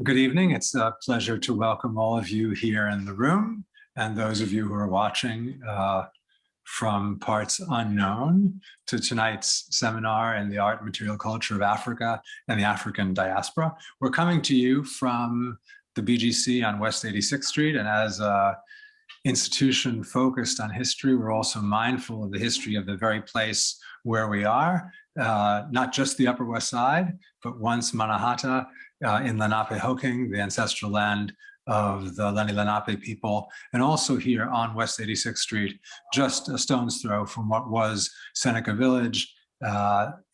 Good evening. It's a pleasure to welcome all of you here in the room and those of you who are watching from parts unknown to tonight's seminar in the art and material culture of Africa and the African diaspora. We're coming to you from the BGC on West 86th Street, and as an institution focused on history, we're also mindful of the history of the very place where we are, not just the Upper West Side, but once Manhattan in Lenape-Hoking, the ancestral land of the Lenni Lenape people, and also here on West 86th Street, just a stone's throw from what was Seneca Village,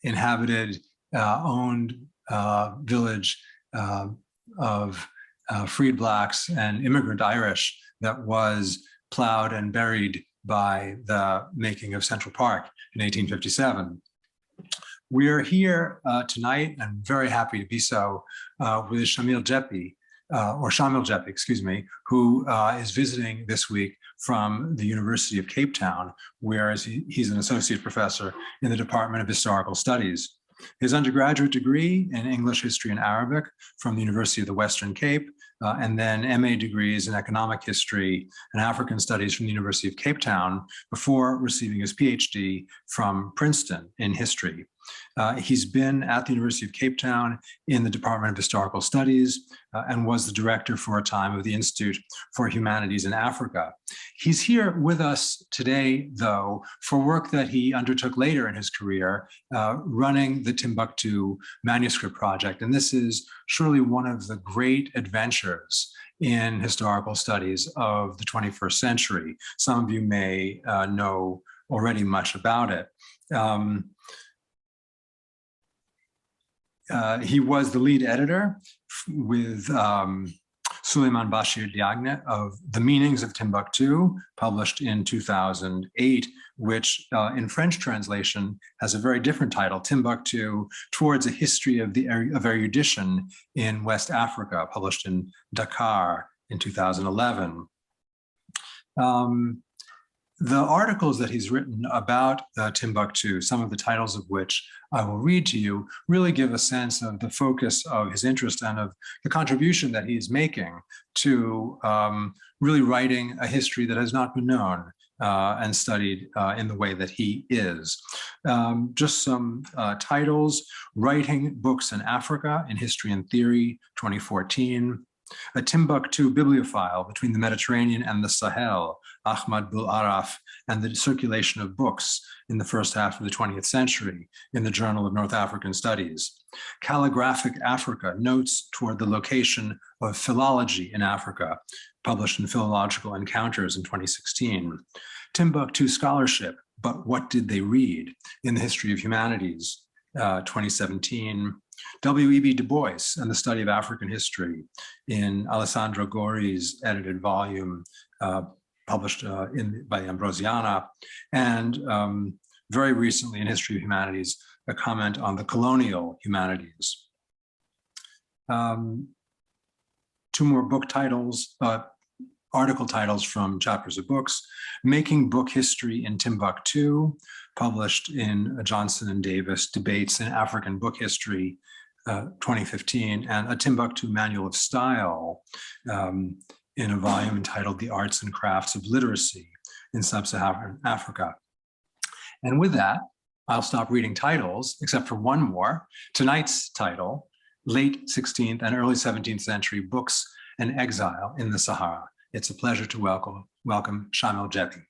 inhabited, owned village of freed Blacks and immigrant Irish that was plowed and buried by the making of Central Park in 1857. We are here tonight, and very happy to be so, with Shamil Jeppie, excuse me, who is visiting this week from the University of Cape Town, where he's an associate professor in the Department of Historical Studies. His undergraduate degree in English, History, and Arabic from the University of the Western Cape, and then MA degrees in Economic History and African Studies from the University of Cape Town before receiving his PhD from Princeton in History. He's been at the University of Cape Town in the Department of Historical Studies and was the director for a time of the Institute for Humanities in Africa. He's here with us today, though, for work that he undertook later in his career, running the Timbuktu Manuscript Project. And this is surely one of the great adventures in historical studies of the 21st century. Some of you may know already much about it. He was the lead editor with Suleiman Bashir Diagne of The Meanings of Timbuktu, published in 2008, which in French translation has a very different title, Timbuktu, Towards a History of Erudition in West Africa, published in Dakar in 2011. The articles that he's written about Timbuktu, some of the titles of which I will read to you, really give a sense of the focus of his interest and of the contribution that he is making to really writing a history that has not been known and studied in the way that he is. Just some titles: Writing Books in Africa in History and Theory, 2014. A Timbuktu Bibliophile Between the Mediterranean and the Sahel, Ahmad Bul-Araf, and the Circulation of Books in the First Half of the 20th Century in the Journal of North African Studies. Calligraphic Africa, Notes Toward the Location of Philology in Africa, published in Philological Encounters in 2016. Timbuktu Scholarship, But What Did They Read? In the History of Humanities, 2017. W.E.B. Du Bois and the Study of African History in Alessandro Gori's edited volume published by Ambrosiana, and very recently in History of Humanities, a comment on the colonial humanities. Two more book titles, article titles from chapters of books: Making Book History in Timbuktu, published in Johnson and Davis Debates in African Book History, 2015, and A Timbuktu Manual of Style in a volume entitled The Arts and Crafts of Literacy in Sub-Saharan Africa. And with that, I'll stop reading titles, except for one more. Tonight's title, Late 16th and Early 17th Century Books and Exile in the Sahara. It's a pleasure to welcome Shamil Jeppie.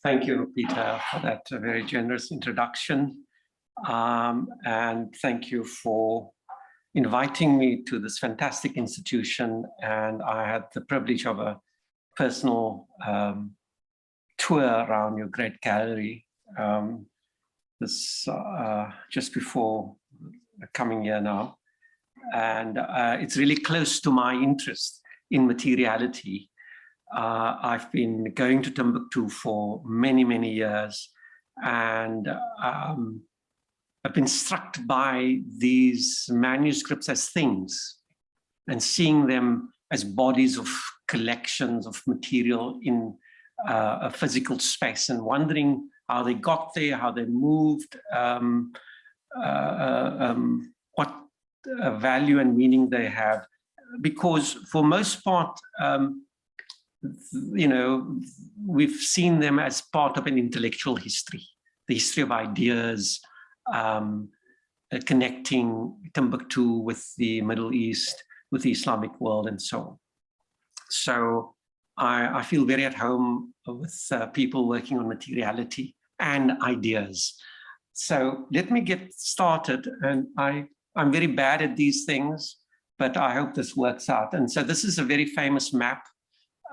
Thank you, Peter, for that very generous introduction. And thank you for inviting me to this fantastic institution. And I had the privilege of a personal tour around your great gallery just before coming here now. And it's really close to my interest in materiality. I've been going to Timbuktu for many, many years, and I've been struck by these manuscripts as things and seeing them as bodies of collections of material in a physical space, and wondering how they got there, how they moved, what value and meaning they have. Because for most part, you know, we've seen them as part of an intellectual history, the history of ideas, connecting Timbuktu with the Middle East, with the Islamic world, and so on. So I feel very at home with people working on materiality and ideas. So let me get started. And I'm very bad at these things, but I hope this works out. And so this is a very famous map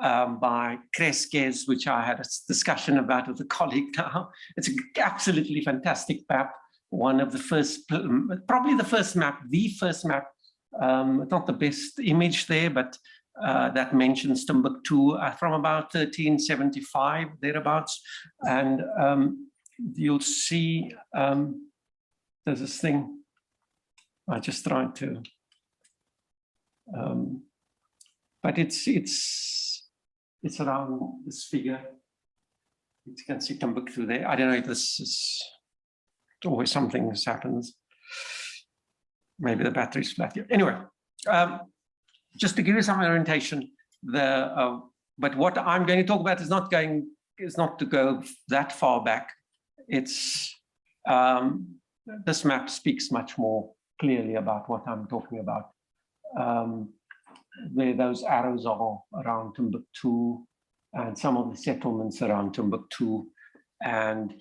by Cresques, which I had a discussion about with a colleague now. It's an absolutely fantastic map. One of the first, probably the first map, not the best image there, but that mentions Timbuktu from about 1375, thereabouts. And you'll see there's this thing. I just tried to, but it's around this figure. You can see Timbuktu there. I don't know if this is always something happens. Maybe the battery's flat here. Anyway, just to give you some orientation, but what I'm going to talk about is not to go that far back. It's this map speaks much more clearly about what I'm talking about. Where those arrows are around Timbuktu and some of the settlements around Timbuktu and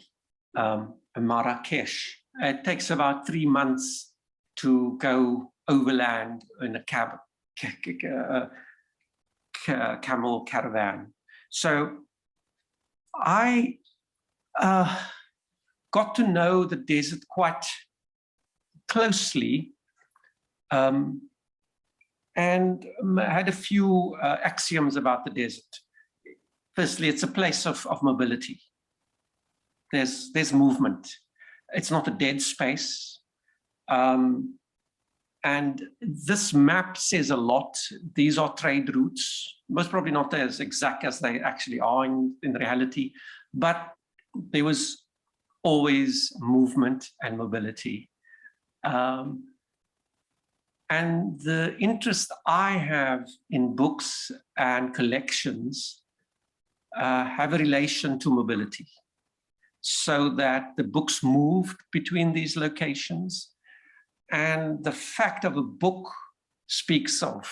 Marrakesh. It takes about 3 months to go overland in a camel caravan. So I got to know the desert quite closely and had a few axioms about the desert. Firstly, it's a place of mobility. There's movement. It's not a dead space. And this map says a lot. These are trade routes, most probably not as exact as they actually are in reality, but there was always movement and mobility. And the interest I have in books and collections have a relation to mobility, so that the books moved between these locations. And the fact of a book speaks of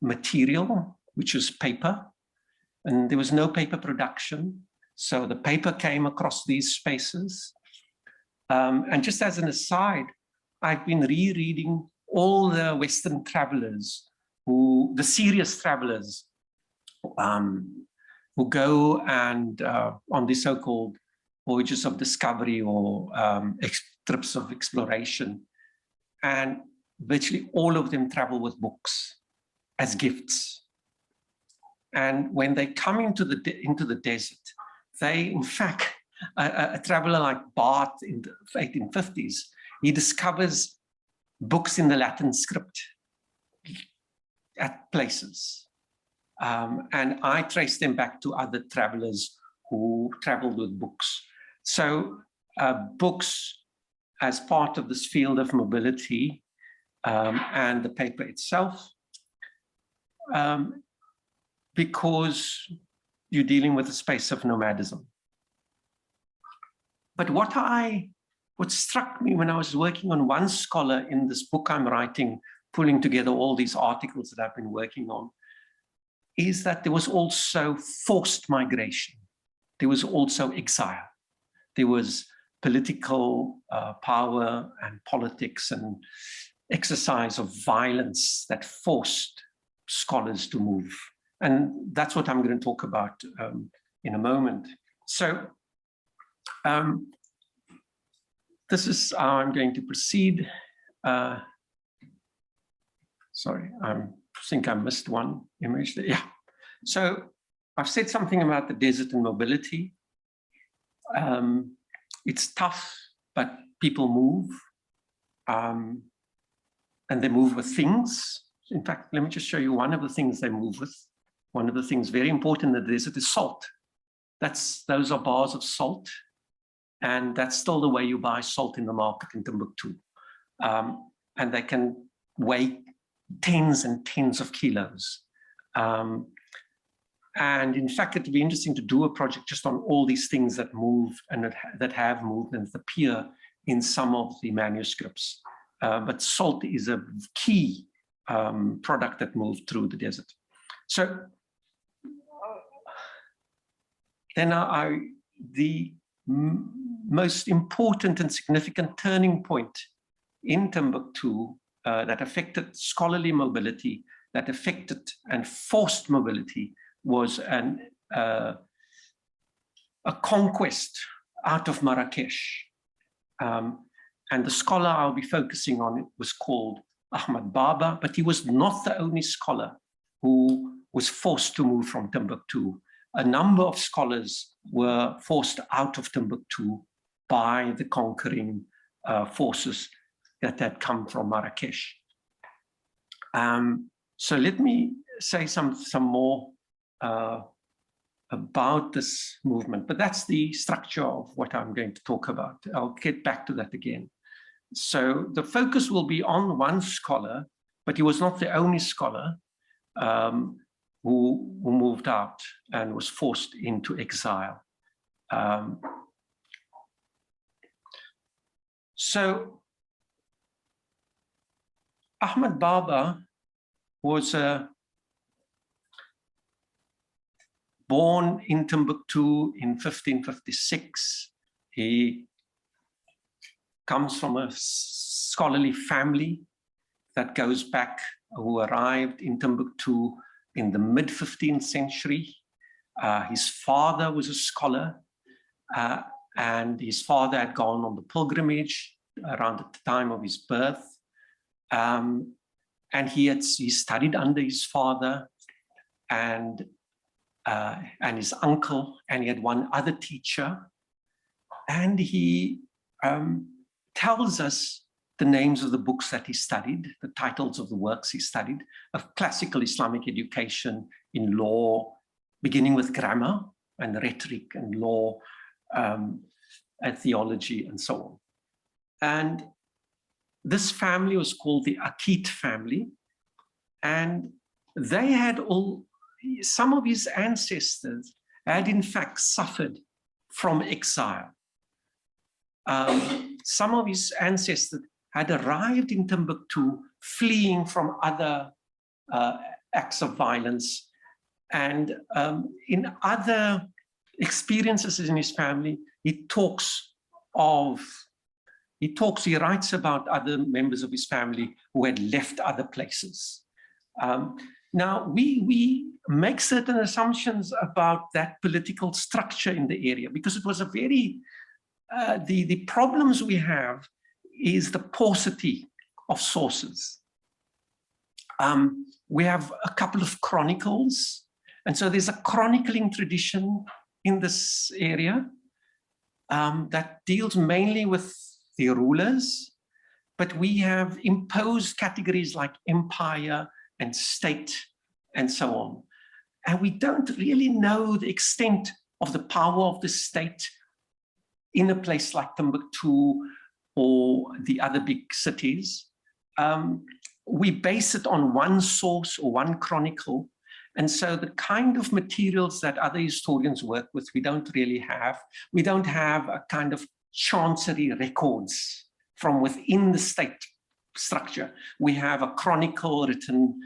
material, which is paper, and there was no paper production. So the paper came across these spaces. And just as an aside, I've been rereading all the Western travelers, the serious travelers, who go and on the so-called voyages of discovery or trips of exploration. And virtually all of them travel with books as gifts. And when they come into the desert, they, in fact, a traveler like Barth in the 1850s, he discovers books in the Latin script at places. And I trace them back to other travelers who traveled with books. So books as part of this field of mobility and the paper itself, because you're dealing with a space of nomadism. But what struck me when I was working on one scholar in this book I'm writing, pulling together all these articles that I've been working on, is that there was also forced migration. There was also exile. There was political power and politics and exercise of violence that forced scholars to move. And that's what I'm going to talk about in a moment. So this is how I'm going to proceed. Sorry, I think I missed one image there. Yeah. So I've said something about the desert and mobility. It's tough, but people move. And they move with things. In fact, let me just show you one of the things they move with. One of the things very important in the desert is salt. Those are bars of salt. And that's still the way you buy salt in the market in Timbuktu. And they can weigh tens and tens of kilos. And in fact, it would be interesting to do a project just on all these things that move and that have moved and that appear in some of the manuscripts. But salt is a key product that moved through the desert. So then the most important and significant turning point in Timbuktu that affected scholarly mobility, that affected and forced mobility, was a conquest out of Marrakesh. And the scholar I'll be focusing on was called Ahmad Baba, but he was not the only scholar who was forced to move from Timbuktu. A number of scholars were forced out of Timbuktu by the conquering forces that had come from Marrakesh. So let me say some more about this movement, but that's the structure of what I'm going to talk about. I'll get back to that again. So the focus will be on one scholar, but he was not the only scholar who moved out and was forced into exile. So Ahmad Baba was born in Timbuktu in 1556. He comes from a scholarly family that goes back, who arrived in Timbuktu in the mid-15th century. His father was a scholar, and his father had gone on the pilgrimage around the time of his birth. And he studied under his father and his uncle, and he had one other teacher. And he tells us the names of the books that he studied, the titles of the works he studied, of classical Islamic education in law, beginning with grammar and rhetoric and law and theology and so on. And this family was called the Akit family, and they had some of his ancestors had in fact suffered from exile. Some of his ancestors had arrived in Timbuktu fleeing from other acts of violence. And in other experiences in his family, he writes about other members of his family who had left other places. Now, we make certain assumptions about that political structure in the area, because it was a very, the problems we have is the paucity of sources. We have a couple of chronicles, and so there's a chronicling tradition in this area that deals mainly with the rulers, but we have imposed categories like empire and state and so on. And we don't really know the extent of the power of the state in a place like Timbuktu or the other big cities. We base it on one source or one chronicle. And so the kind of materials that other historians work with, we don't really have. We don't have a kind of chancery records from within the state structure. We have a chronicle written,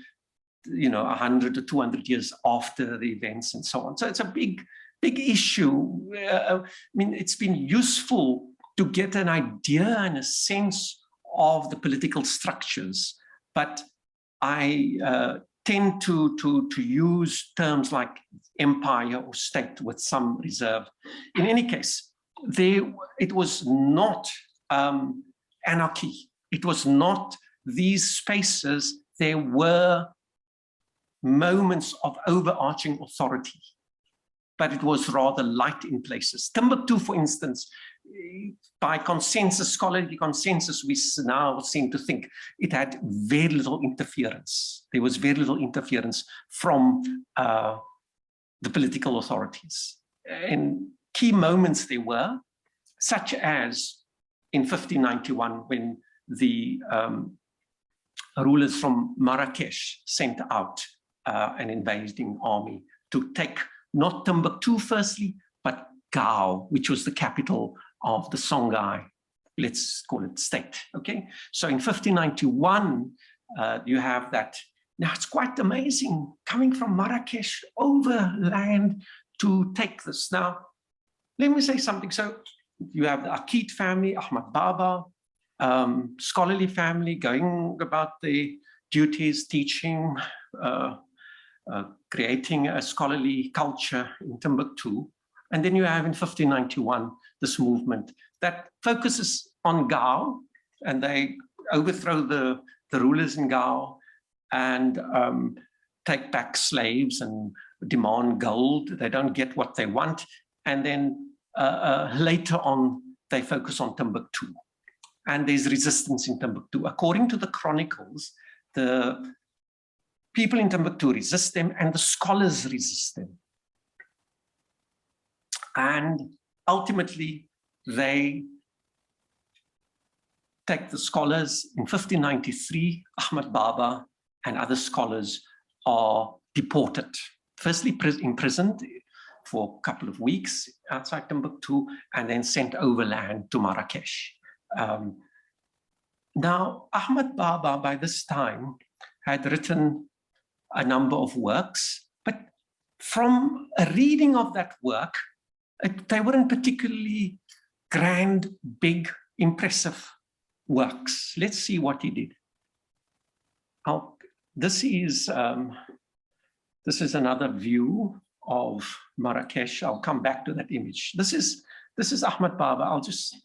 100 or 200 years after the events and so on. So it's a big issue. I mean, it's been useful to get an idea and a sense of the political structures, but I tend to use terms like empire or state with some reserve. In any case, it was not anarchy. It was not these spaces. There were moments of overarching authority, but it was rather light in places. Timbuktu, for instance, by consensus, scholarly consensus, we now seem to think it had very little interference. There was very little interference from the political authorities. And key moments there were, such as in 1591, when the rulers from Marrakesh sent out an invading army to take not Timbuktu firstly, but Gao, which was the capital of the Songhai, let's call it state, okay? So in 1591, you have that. Now it's quite amazing, coming from Marrakesh overland to take this. Now, let me say something. So you have the Akid family, Ahmad Baba, scholarly family going about their duties, teaching, creating a scholarly culture in Timbuktu. And then you have in 1591, this movement that focuses on Gao, and they overthrow the rulers in Gao and take back slaves and demand gold. They don't get what they want. And then later on, they focus on Timbuktu. And there's resistance in Timbuktu. According to the Chronicles, the people in Timbuktu resist them and the scholars resist them. And ultimately, they take the scholars. In 1593, Ahmad Baba and other scholars are deported. Firstly, imprisoned for a couple of weeks outside Timbuktu, and then sent overland to Marrakesh. Now, Ahmad Baba, by this time, had written a number of works, but from a reading of that work, they weren't particularly grand, big, impressive works. Let's see what he did. This is another view of Marrakesh. I'll come back to that image. This is Ahmad Baba. I'll just.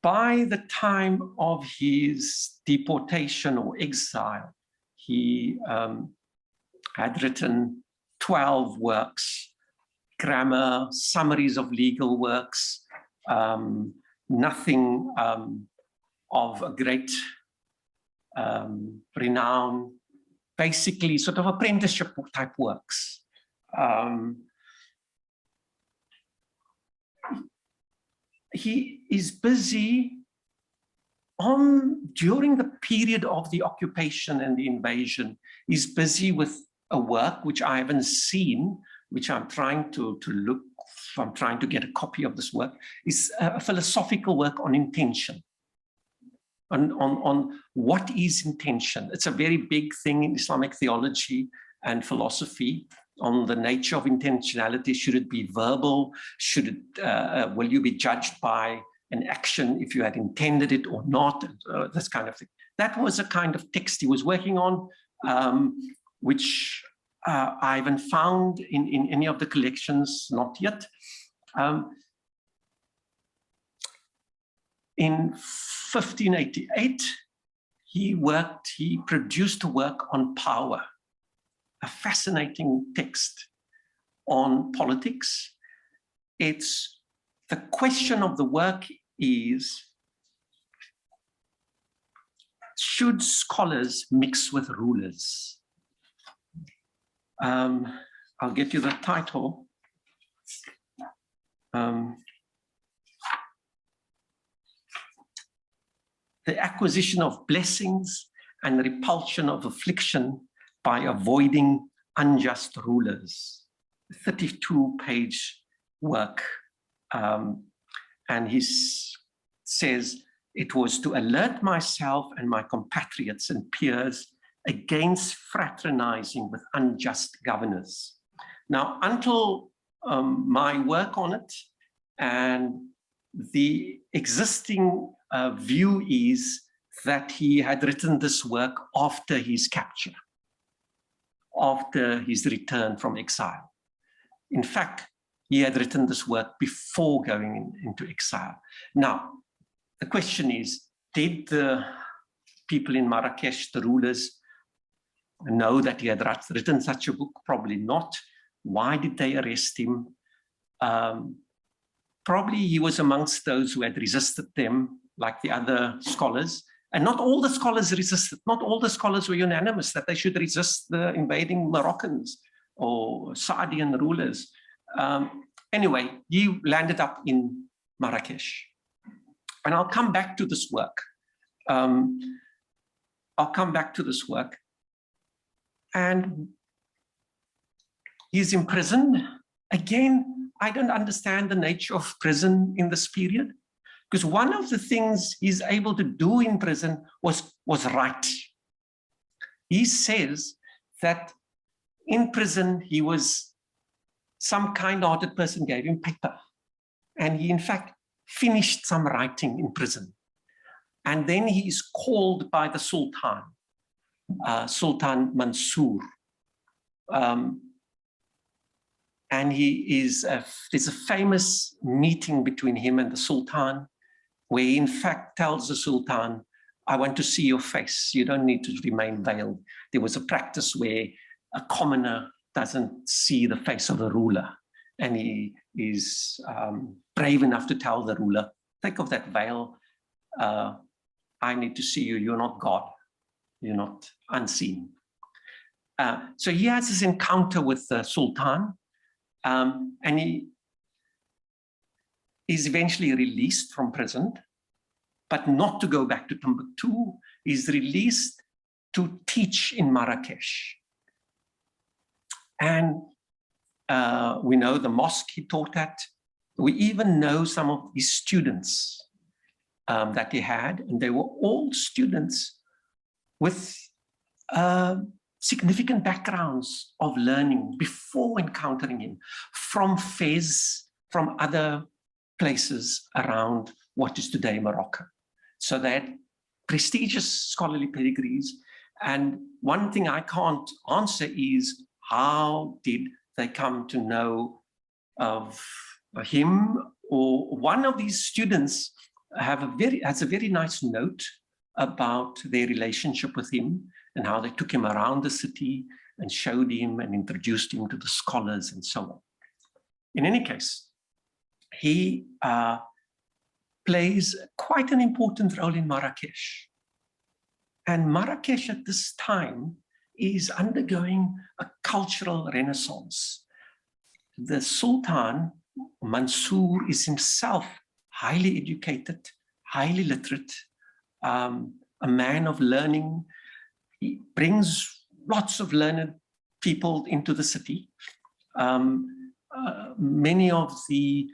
By the time of his deportation or exile, he had written 12 works, grammar, summaries of legal works, nothing of a great renown, basically sort of apprenticeship type works. He is busy during the period of the occupation and the invasion. He's busy with a work which I haven't seen, which I'm trying to look. I'm trying to get a copy of this work. It's a philosophical work on intention, on what is intention. It's a very big thing in Islamic theology and philosophy, on the nature of intentionality. Should it be verbal? Should it, will you be judged by an action if you had intended it or not? This kind of thing. That was a kind of text he was working on, which I haven't found in any of the collections, not yet. In 1588, he produced a work on power, a fascinating text on politics. It's the question of the work is, should scholars mix with rulers? I'll get you the title. The acquisition of blessings and repulsion of affliction by avoiding unjust rulers. 32-page work. And he says, it was to alert myself and my compatriots and peers against fraternizing with unjust governors. Now, until my work on it, and the existing view is that he had written this work after his capture, after his return from exile. In fact, he had written this work before going into exile. Now, the question is, did the people in Marrakesh, the rulers, know that he had written such a book? Probably not. Why did they arrest him? Probably he was amongst those who had resisted them, like the other scholars. And not all the scholars resisted. Not all the scholars were unanimous that they should resist the invading Moroccans or Saadian rulers. Anyway, he landed up in Marrakesh. And I'll come back to this work. And he's imprisoned. Again, I don't understand the nature of prison in this period, because one of the things he's able to do in prison was write. He says that in prison, he was some kind-hearted person gave him paper. And he, in fact, finished some writing in prison. And then he is called by the Sultan, Sultan Mansour. And there's a famous meeting between him and the Sultan, where he in fact tells the Sultan, I want to see your face. You don't need to remain veiled. There was a practice where a commoner doesn't see the face of the ruler. And he is brave enough to tell the ruler, take off that veil. I need to see you. You're not God. You're not unseen. So he has this encounter with the Sultan. And he is eventually released from prison, but not to go back to Timbuktu. He's released to teach in Marrakesh. And we know the mosque he taught at. We even know some of his students that he had, and they were all students with significant backgrounds of learning before encountering him, from Fez, from other places around what is today Morocco. So they had prestigious scholarly pedigrees. And one thing I can't answer is, how did they come to know of him? Or one of these students has a very nice note about their relationship with him and how they took him around the city and showed him and introduced him to the scholars and so on. In any case, he plays quite an important role in Marrakesh. And Marrakesh at this time is undergoing a cultural renaissance. The Sultan, Mansour, is himself highly educated, highly literate, a man of learning. He brings lots of learned people into the city. Many of the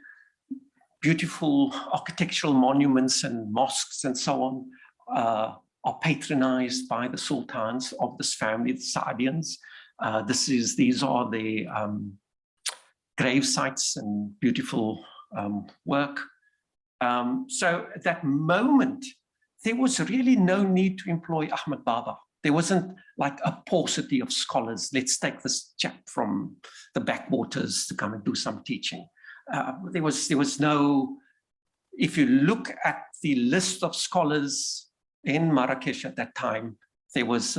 beautiful architectural monuments and mosques and so on are patronized by the sultans of this family, the Saadians. These are the grave sites and beautiful work. So at that moment, there was really no need to employ Ahmed Baba. There wasn't like a paucity of scholars. Let's take this chap from the backwaters to come and do some teaching. There was no, if you look at the list of scholars in Marrakesh at that time, there was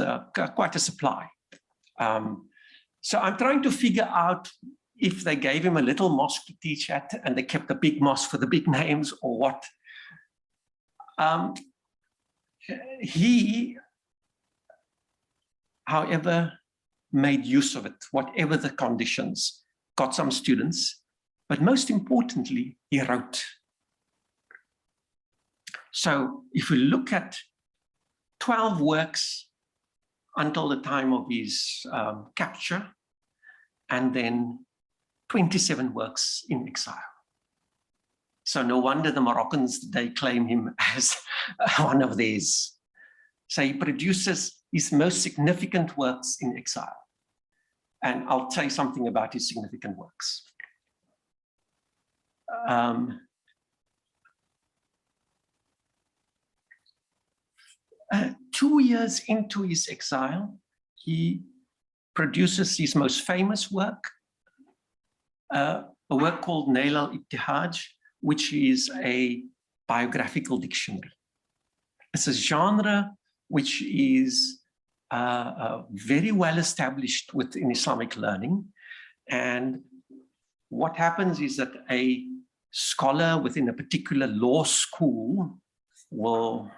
quite a supply. So I'm trying to figure out if they gave him a little mosque to teach at and they kept a big mosque for the big names or what. He, however, made use of it, whatever the conditions, got some students, but most importantly, he wrote. So if we look at 12 works until the time of his capture, and then 27 works in exile. So no wonder the Moroccans today claim him as one of theirs. So he produces his most significant works in exile. And I'll tell you something about his significant works. 2 years into his exile, he produces his most famous work, a work called Nail al-Ibtihaj, which is a biographical dictionary. It's a genre which is very well established within Islamic learning. And what happens is that a scholar within a particular law school will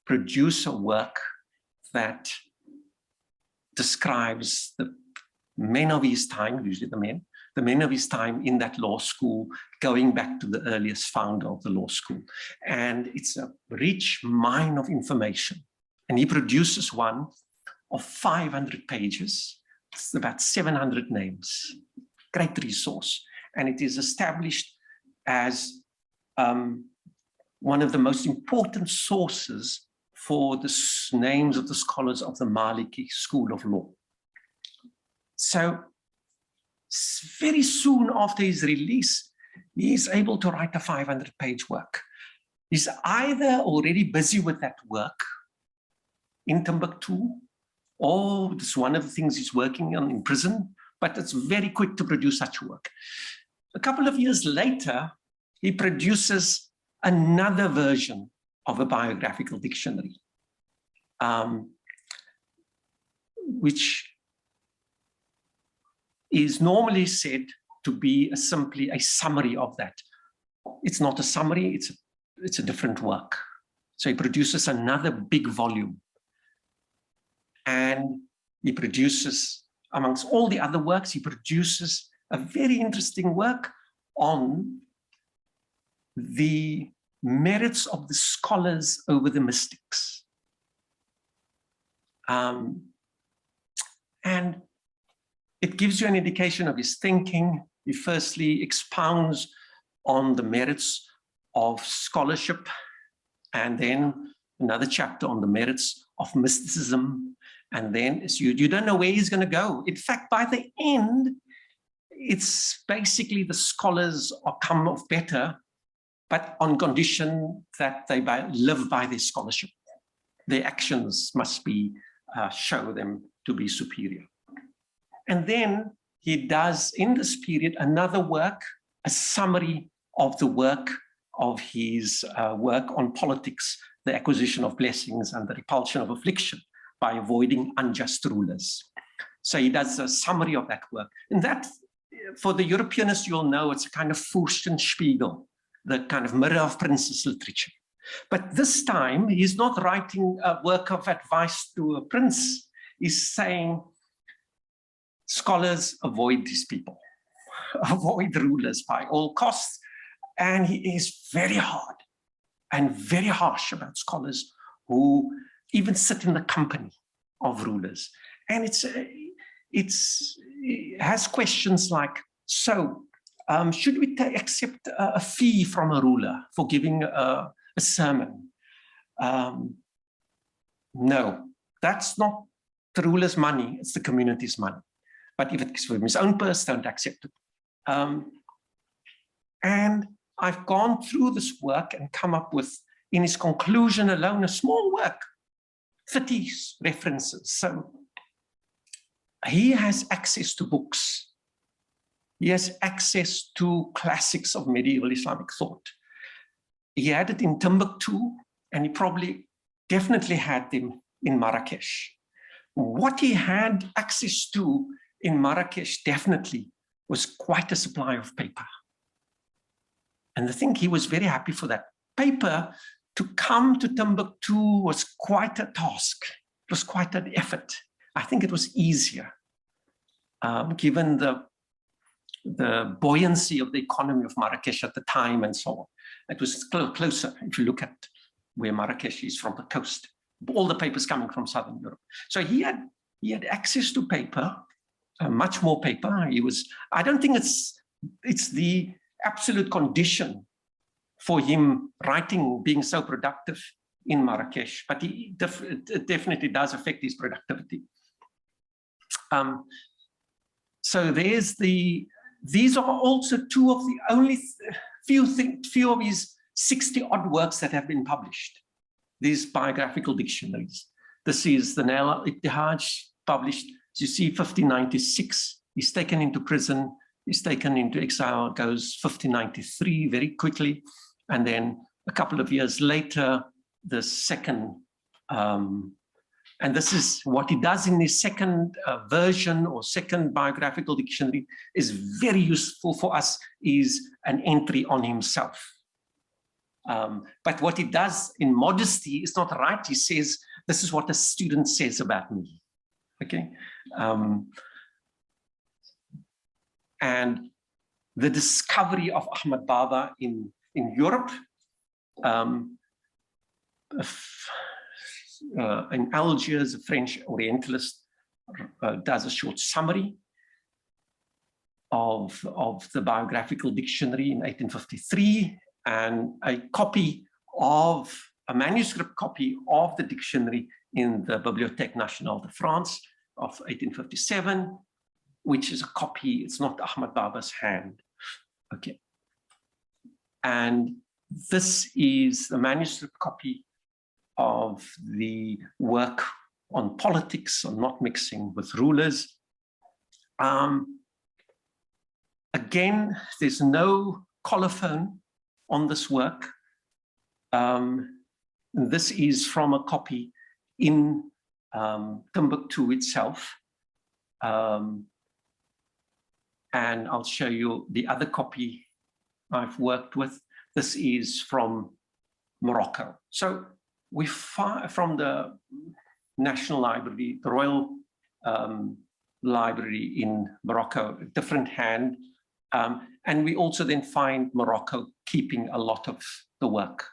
produce a work that describes the men of his time, usually the men of his time in that law school, going back to the earliest founder of the law school. And it's a rich mine of information. And he produces one of 500 pages. It's about 700 names. Great resource. And it is established as one of the most important sources for the names of the scholars of the Maliki School of Law. So very soon after his release, he is able to write a 500-page work. He's either already busy with that work in Timbuktu, or it's one of the things he's working on in prison, but it's very quick to produce such work. A couple of years later, he produces another version of a biographical dictionary, which is normally said to be simply a summary of that. It's not a summary, it's a different work. So he produces another big volume. And he produces, amongst all the other works, he produces a very interesting work on the merits of the scholars over the mystics. And it gives you an indication of his thinking. He firstly expounds on the merits of scholarship, and then another chapter on the merits of mysticism. And then you don't know where he's going to go. In fact, by the end, it's basically the scholars are come off better, but on condition that they live by their scholarship. Their actions must be show them to be superior. And then he does, in this period, another work, a summary of the work of his work on politics, the acquisition of blessings and the repulsion of affliction by avoiding unjust rulers. So he does a summary of that work. And that, for the Europeanists, you'll know it's a kind of Fürstenspiegel, the kind of mirror of princess literature. But this time, he's not writing a work of advice to a prince. He's saying, scholars, avoid these people, avoid rulers by all costs. And he is very hard and very harsh about scholars who even sit in the company of rulers. And it has questions like, so should we accept a fee from a ruler for giving a sermon? No, that's not the ruler's money, it's the community's money. But if it's from his own purse, don't accept it. And I've gone through this work and come up with, in his conclusion alone, a small work, 30 references. So he has access to books. He has access to classics of medieval Islamic thought. He had it in Timbuktu, and he definitely had them in Marrakesh. What he had access to in Marrakesh definitely was quite a supply of paper. And I think he was very happy for that. Paper, to come to Timbuktu was quite a task. It was quite an effort. I think it was easier, given the buoyancy of the economy of Marrakesh at the time and so on. It was closer, if you look at where Marrakesh is from the coast. All the papers coming from Southern Europe. So he had access to paper, much more paper. I don't think it's the absolute condition for him writing, being so productive in Marrakesh, but it definitely does affect his productivity. So these are also two of the only few of his 60-odd works that have been published, these biographical dictionaries. This is the Nail al-Ittihaj, published, as you see, 1596. He's taken into prison, he's taken into exile, goes 1593 very quickly. And then a couple of years later, the second, and this is what he does in his second version or second biographical dictionary is very useful for us, is an entry on himself. But what he does in modesty is not right. He says, this is what a student says about me. Okay. and the discovery of Ahmad Baba in Europe. In Algiers, a French Orientalist does a short summary of the Biographical Dictionary in 1853, and a manuscript copy of the dictionary in the Bibliothèque Nationale de France of 1857, which is a copy, it's not Ahmad Baba's hand. Okay. And this is the manuscript copy of the work on politics, on not mixing with rulers. Again, there's no colophon on this work. This is from a copy in Timbuktu itself. And I'll show you the other copy I've worked with. This is from Morocco. So we find from the National Library, the Royal Library in Morocco, a different hand. And we also then find Morocco keeping a lot of the work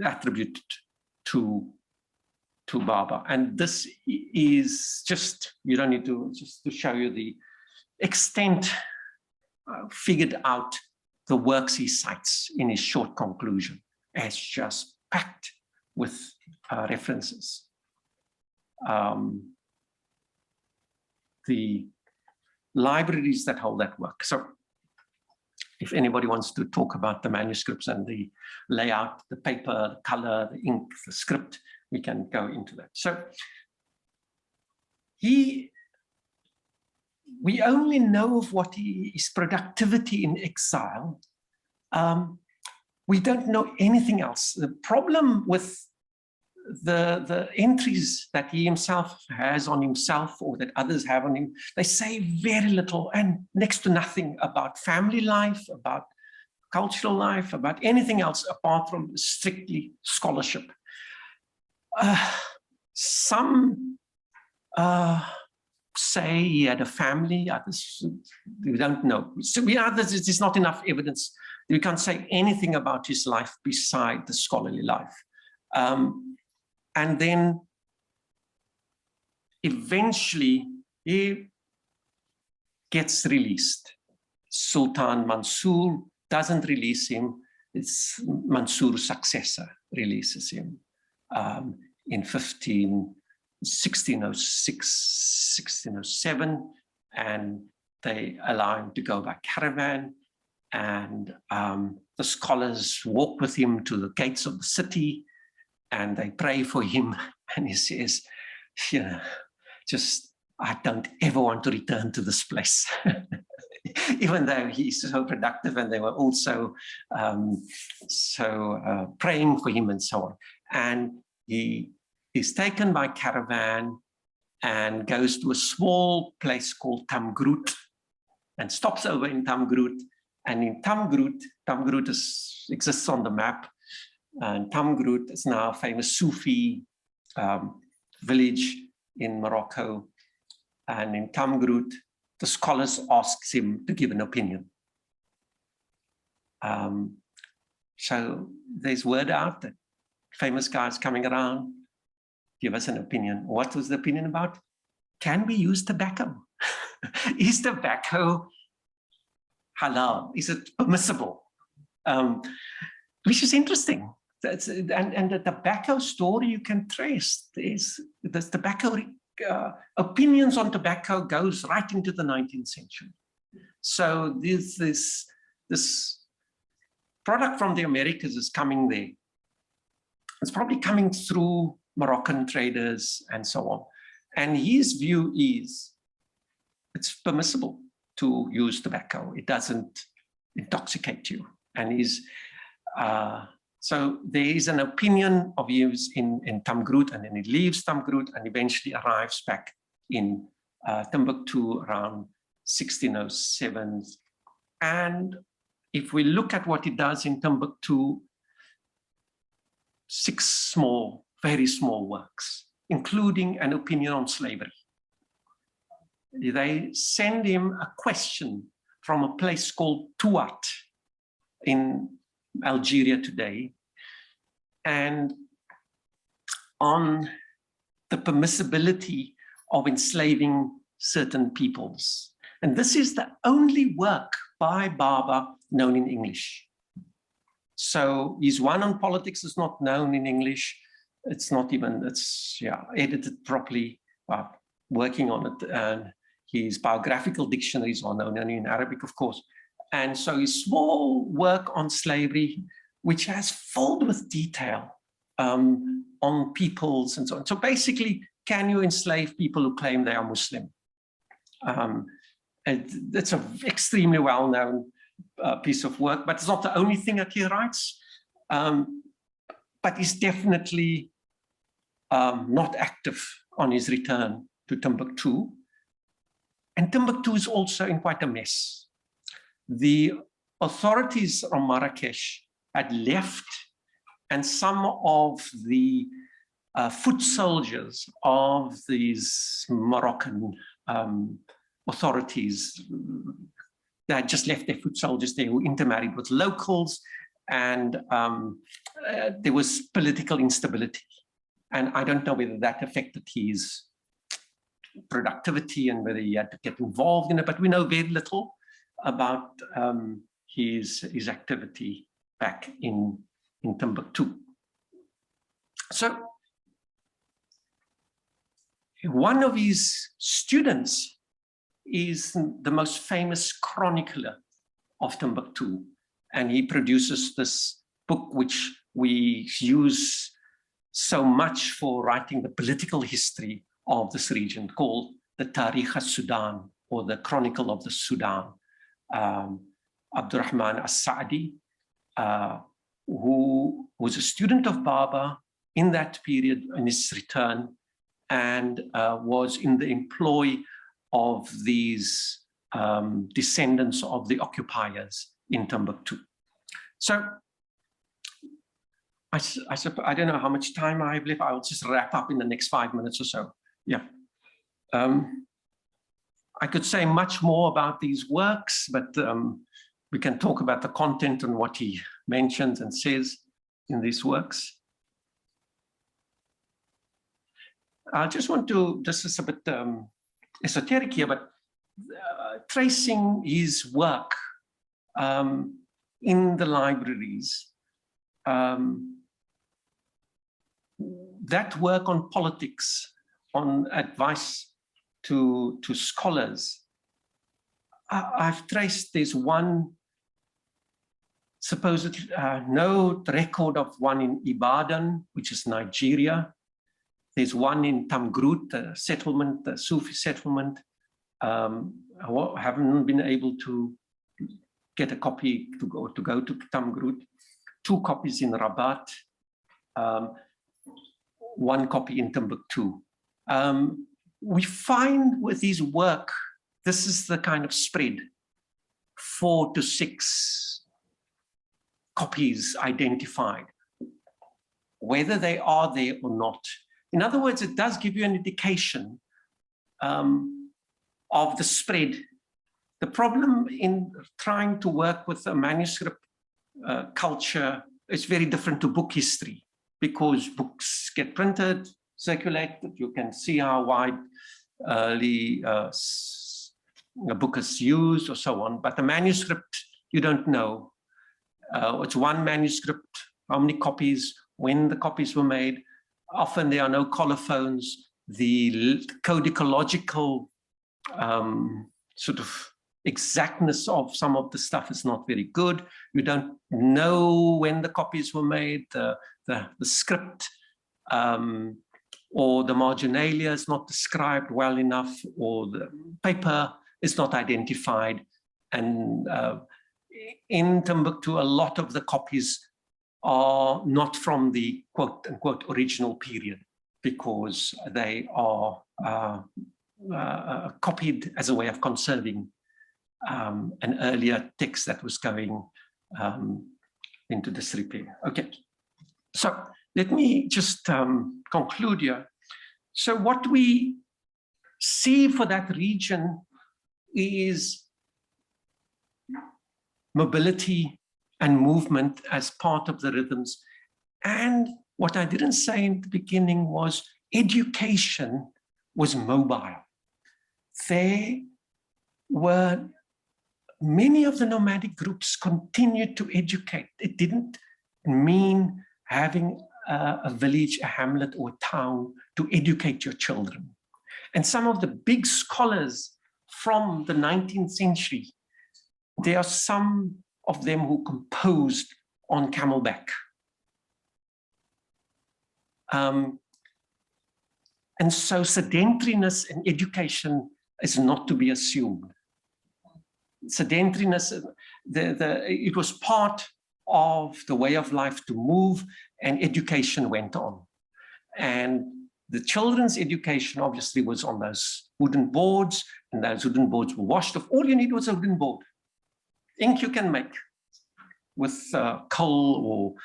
attributed to Baba. And this is just, you don't need to, just to show you the extent figured out the works he cites in his short conclusion as just packed with references. The libraries that hold that work. So if anybody wants to talk about the manuscripts and the layout, the paper, the color, the ink, the script, we can go into that. So we only know of what his productivity in exile. We don't know anything else. The problem with the entries that he himself has on himself or that others have on him, they say very little and next to nothing about family life, about cultural life, about anything else apart from strictly scholarship. Some say he had a family, others we don't know. So there's not enough evidence. We can't say anything about his life beside the scholarly life. And then eventually he gets released. Sultan Mansur doesn't release him. It's Mansur's successor releases him in 1606, 1607, and they allow him to go by caravan. And the scholars walk with him to the gates of the city and they pray for him. And he says, you know, just, I don't ever want to return to this place. Even though he's so productive, and they were also praying for him and so on. And he is taken by caravan and goes to a small place called Tamgrut and stops over in Tamgrut. And in Tamgrut exists on the map. And Tamgrut is now a famous Sufi village in Morocco. And in Tamgrut, the scholars asks him to give an opinion. So there's word out that famous guys coming around, give us an opinion. What was the opinion about? Can we use tobacco? Is tobacco halal? Is it permissible? Which is interesting. And the tobacco story you can trace. There's tobacco, opinions on tobacco goes right into the 19th century. So this product from the Americas is coming there. It's probably coming through Moroccan traders and so on. And his view is it's permissible to use tobacco. It doesn't intoxicate you. And so there is an opinion of his in Tamgrut, and then he leaves Tamgrut and eventually arrives back in Timbuktu around 1607. And if we look at what he does in Timbuktu, 6 very small works, including an opinion on slavery. they send him a question from a place called Tuat in Algeria today, and on the permissibility of enslaving certain peoples. And this is the only work by Baba known in English. So his one on politics is not known in English. It's not even, it's edited properly, working on it. And his biographical dictionaries are known only in Arabic, of course. And so his small work on slavery, which has filled with detail on peoples and so on. So basically, can you enslave people who claim they are Muslim? It's an extremely well-known piece of work, but it's not the only thing that he writes. But he's definitely not active on his return to Timbuktu. And Timbuktu is also in quite a mess. The authorities from Marrakesh had left, and some of the foot soldiers of these Moroccan authorities, they had just left their foot soldiers there who intermarried with locals, and there was political instability. And I don't know whether that affected his productivity and whether he had to get involved in it, but we know very little about his activity back in Timbuktu. So one of his students is the most famous chronicler of Timbuktu, and he produces this book which we use so much for writing the political history of this region, called the Tarikh al-Sudan, or the Chronicle of the Sudan. Abdurrahman as-Sa'di, who was a student of Baba in that period in his return, and was in the employ of these descendants of the occupiers in Timbuktu. So I don't know how much time I have left. I'll just wrap up in the next 5 minutes or so. Yeah. I could say much more about these works, but we can talk about the content and what he mentions and says in these works. I just want to, this is a bit esoteric here, but tracing his work in the libraries, that work on politics, on advice to scholars, I've traced, there's one supposed no record of one in Ibadan, which is Nigeria. There's one in Tamgrut, the settlement, the Sufi settlement. I haven't been able to get a copy to go to Tamgrut. 2 copies in Rabat, 1 copy in Timbuktu. We find with his work, this is the kind of spread, 4 to 6 copies identified, whether they are there or not. In other words, it does give you an indication of the spread. The problem in trying to work with a manuscript culture is very different to book history, because books get printed, circulated, you can see how widely a book is used or so on, but the manuscript, you don't know. It's one manuscript, how many copies, when the copies were made. Often there are no colophons. The codicological sort of exactness of some of the stuff is not very good. You don't know when the copies were made, the script or the marginalia is not described well enough, or the paper is not identified. And in Timbuktu, a lot of the copies are not from the quote-unquote original period, because they are copied as a way of conserving an earlier text that was going into disrepair. Okay, so let me just conclude here. So what we C for that region is mobility and movement as part of the rhythms. And what I didn't say in the beginning was education was mobile. There were many of the nomadic groups continued to educate. It didn't mean having a village, a hamlet, or a town to educate your children. And some of the big scholars from the 19th century, there are some of them who composed on camelback. And so sedentariness in education is not to be assumed. Sedentariness, it was part of the way of life to move, and education went on. And the children's education obviously was on those wooden boards, and those wooden boards were washed off. All you need was a wooden board. Ink you can make with coal, or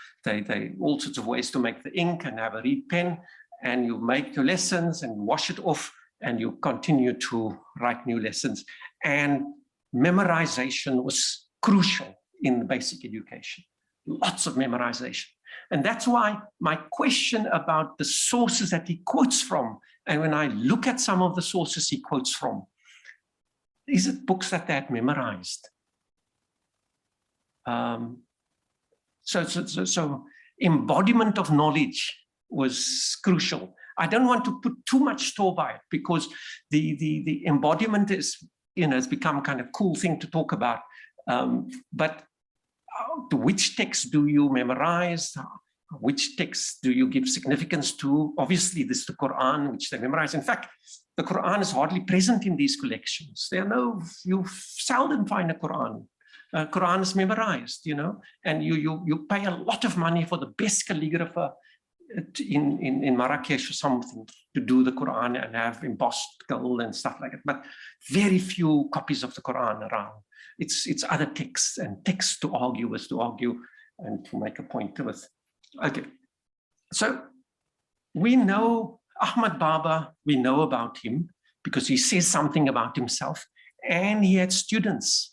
all sorts of ways to make the ink, and have a reed pen, and you make your lessons and wash it off, and you continue to write new lessons. And memorization was crucial in the basic education. Lots of memorization. And that's why my question about the sources that he quotes from, and when I look at some of the sources he quotes from, is it books that they had memorized? So embodiment of knowledge was crucial. I don't want to put too much store by it, because the embodiment is, has become kind of cool thing to talk about. But which text do you memorize? Which text do you give significance to? Obviously, this is the Quran, which they memorize. In fact, the Quran is hardly present in these collections. You seldom find a Quran. Quran is memorized, and you pay a lot of money for the best calligrapher in Marrakesh or something to do the Quran and have embossed gold and stuff like that. But very few copies of the Quran around. It's other texts, and texts to argue is to argue and to make a point with. Okay, so we know Ahmad Baba, we know about him because he says something about himself, and he had students.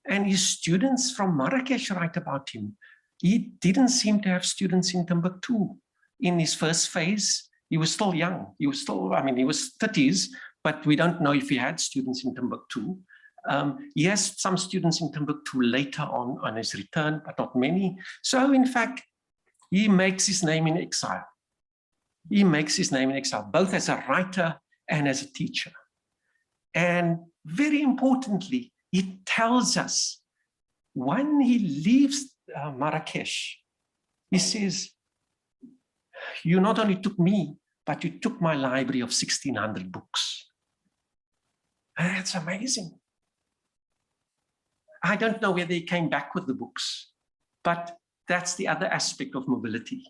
And his students from Marrakesh write about him. He didn't seem to have students in Timbuktu. In his first phase, he was still young. He was still, he was 30s, but we don't know if he had students in Timbuktu. He has some students in Timbuktu later on his return, but not many. So in fact, he makes his name in exile. He makes his name in exile, both as a writer and as a teacher. And very importantly, he tells us when he leaves Marrakesh, he says, you not only took me, but you took my library of 1,600 books. And that's amazing. I don't know whether he came back with the books, but that's the other aspect of mobility.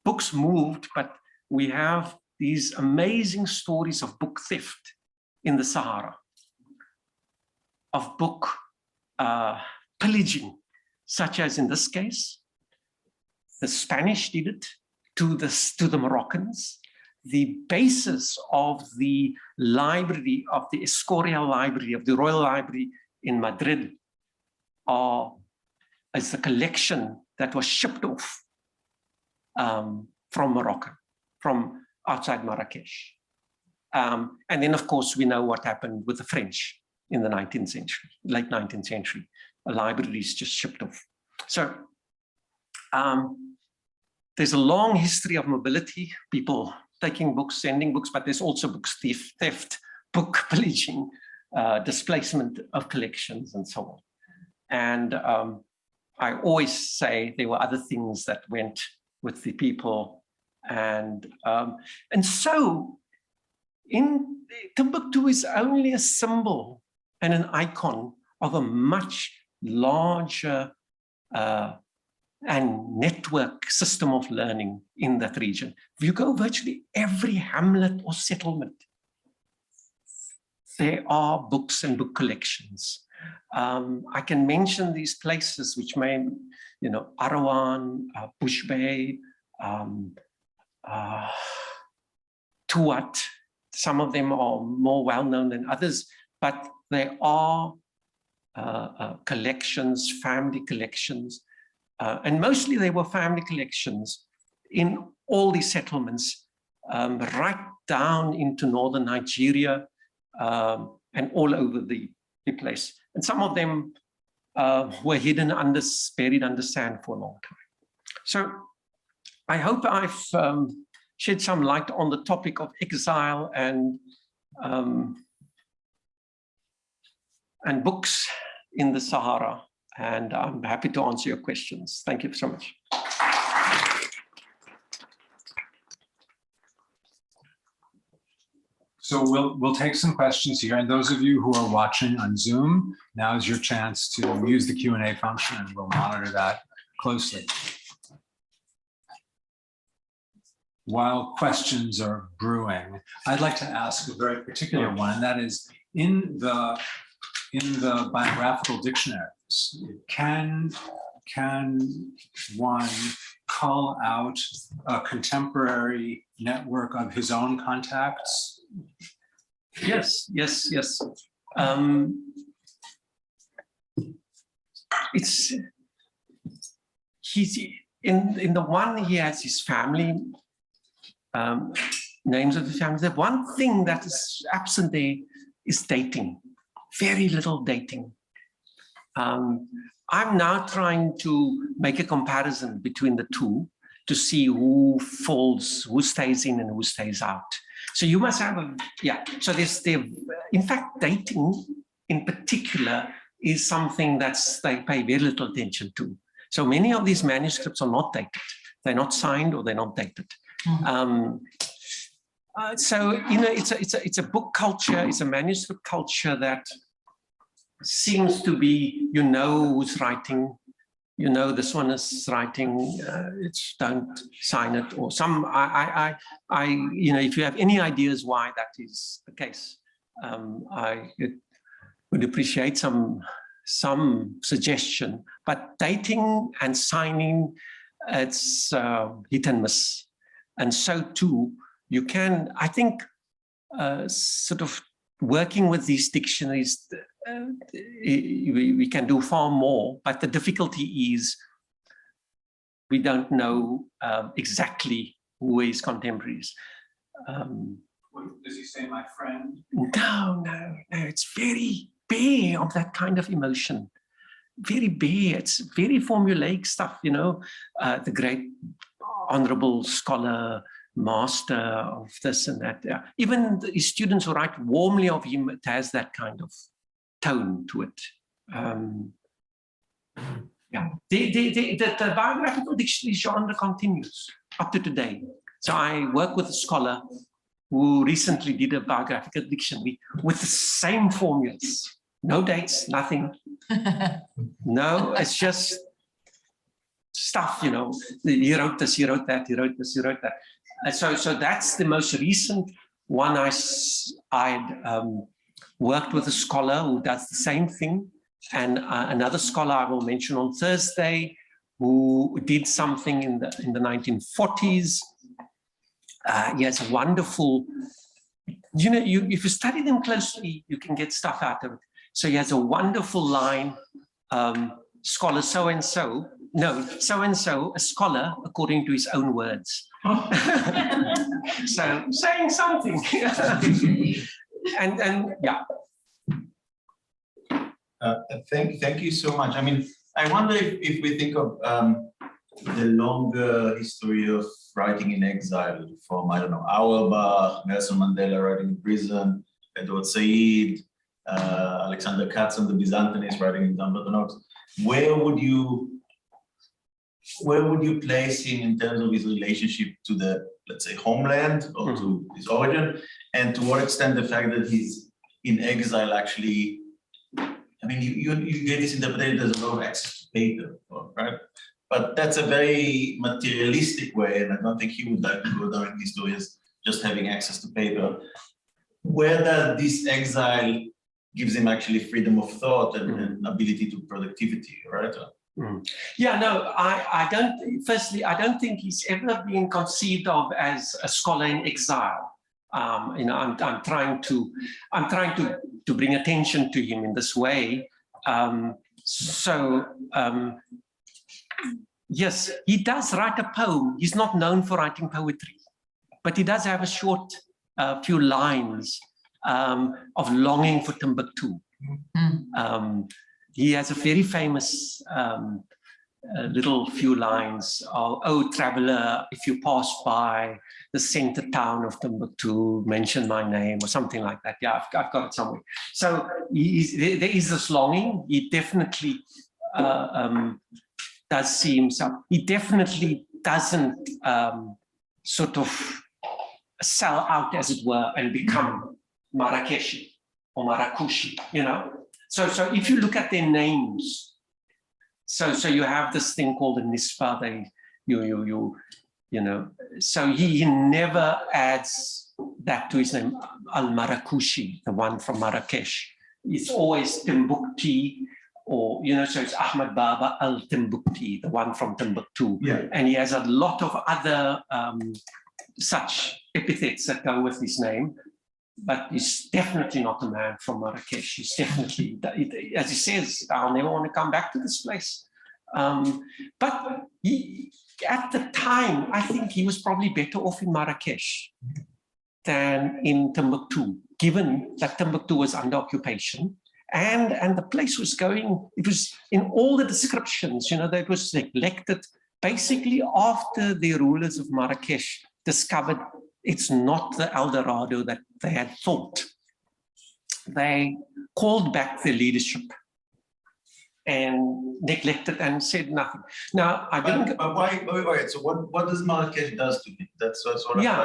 Books moved, but we have these amazing stories of book theft in the Sahara, of book pillaging, such as in this case, the Spanish did it to the Moroccans. The basis of the library, of the Escorial Library, of the Royal Library in Madrid, is a collection that was shipped off from Morocco, from outside Marrakesh. And then, of course, we know what happened with the French in the 19th century, late 19th century. Libraries just shipped off. So there's a long history of mobility, people taking books, sending books, but there's also books theft, book pillaging, displacement of collections, and so on. And I always say there were other things that went with the people. And so in Timbuktu is only a symbol and an icon of a much larger and network system of learning in that region. If you go virtually every hamlet or settlement, there are books and book collections. I can mention these places which may, Arawan, Bush Bay, Tuat, some of them are more well-known than others, but they are collections, family collections, and mostly they were family collections in all these settlements, right down into northern Nigeria, and all over the place. And some of them were hidden buried under sand for a long time. So I hope I've shed some light on the topic of exile and books in the Sahara. And I'm happy to answer your questions. Thank you so much. So we'll take some questions here, and those of you who are watching on Zoom, now is your chance to use the Q&A function, and we'll monitor that closely. While questions are brewing, I'd like to ask a very particular one, and that is, in the biographical dictionaries, can one call out a contemporary network of his own contacts? Yes. He's in the one, he has his family, names of the family. The one thing that is absent there is dating. Very little dating. I'm now trying to make a comparison between the two to see who stays in and who stays out. So you must have so in fact, dating in particular is something they pay very little attention to. So many of these manuscripts are not dated. They're not signed or they're not dated. So, it's a book culture, it's a manuscript culture that seems to be, who's writing, this one is writing, don't sign it, or some, if you have any ideas why that is the case, I would appreciate some suggestion. But dating and signing, it's hit and miss. And so too, you can, I think, sort of working with these dictionaries, we can do far more, but the difficulty is we don't know exactly who is contemporaries. Does he say my friend? No, it's very bare of that kind of emotion. Very bare, it's very formulaic stuff, the great honorable scholar, master of this and that. Even the students who write warmly of him, it has that kind of tone to it. The biographical dictionary genre continues up to today. So I work with a scholar who recently did a biographical dictionary with the same formulas. No dates, nothing. No, it's just stuff, he wrote this, he wrote that, he wrote this, he wrote that. So that's the most recent one. I'd worked with a scholar who does the same thing, and another scholar I will mention on Thursday who did something in the 1940s. He has a wonderful, if you study them closely, you can get stuff out of it. So he has a wonderful line, scholar so-and-so, a scholar according to his own words. So saying something. and yeah. Thank you so much. I mean, I wonder if we think of the longer history of writing in exile, from, I don't know, Auerbach, Nelson Mandela writing in prison, Edward Said, Alexander Katz and the Byzantines writing in Timbuktu. Where would you place him in terms of his relationship to the, let's say, homeland or to his origin, and to what extent the fact that he's in exile actually, I mean, you get this interpretation there's a lot of access to paper, right? But that's a very materialistic way, and I don't think he would like to go down in history as just having access to paper. Whether this exile gives him actually freedom of thought and ability to productivity, right? Yeah, no, I don't think he's ever been conceived of as a scholar in exile. I'm trying to bring attention to him in this way. Yes, he does write a poem. He's not known for writing poetry, but he does have a short few lines of longing for Timbuktu. He has a very famous little few lines of, "Oh, traveler, if you pass by the center town of Timbuktu, mention my name," or something like that. Yeah, I've got it somewhere. So there is this longing. He definitely does see himself. He definitely doesn't sort of sell out, as it were, and become Marrakeshi or Marrakushi, you know. So if you look at their names, so you have this thing called a nisba. You know. So he never adds that to his name, Al-Marrakushi, the one from Marrakesh. It's always Timbuktu, or, you know, so it's Ahmad Baba Al-Timbuktu, the one from Timbuktu. Yeah. And he has a lot of other such epithets that go with his name, but he's definitely not a man from Marrakesh. He's definitely, as he says, "I'll never want to come back to this place." But at the time, I think he was probably better off in Marrakesh than in Timbuktu, given that Timbuktu was under occupation. And the place was going, it was in all the descriptions, you know, that it was neglected basically after the rulers of Marrakesh discovered it's not the El Dorado that they had thought. They called back the leadership and neglected and said nothing. Now, I didn't... But wait, so what does Marrakesh does to me? That's sort of... Yeah.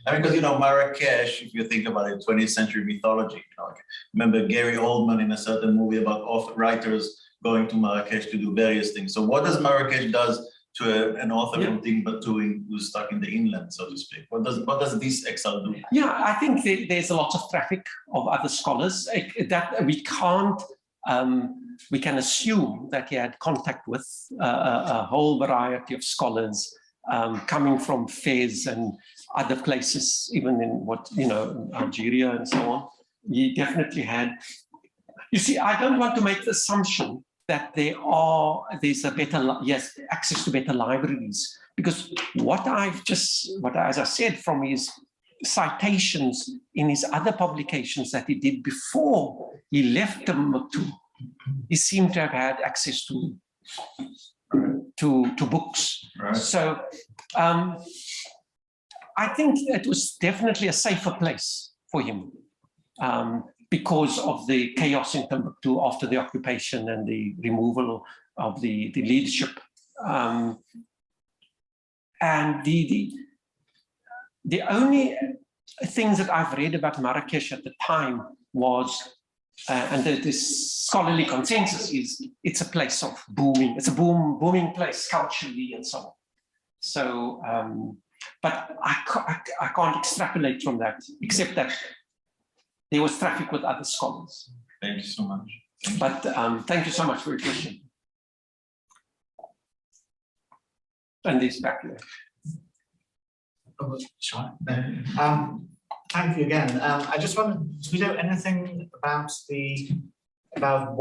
I mean, because, you know, Marrakesh, if you think about it, 20th century mythology, you know, like, remember Gary Oldman in a certain movie about writers going to Marrakesh to do various things. So what does Marrakesh does to an author from Timbuktu who's stuck in the inland, so to speak? What does this Exile do? Yeah, I think there's a lot of traffic of other scholars that we can't... we can assume that he had contact with a whole variety of scholars coming from Fez and other places, even in Algeria and so on. He definitely had. You see, I don't want to make the assumption that there's a better, access to better libraries, because as I said, from his citations in his other publications that he did before he left Timbuktu, he seemed to have had access to books. Right. So I think it was definitely a safer place for him because of the chaos in Timbuktu after the occupation and the removal of the leadership. And the only things that I've read about Marrakesh at the time was, and the scholarly consensus is, it's a place of booming. It's a booming place culturally and so on. So, but I can't extrapolate from that, except that there was traffic with other scholars. Thank you so much. But thank you so much for your question. And this back there. Sure. Thank you again. I just wondered, do we know anything about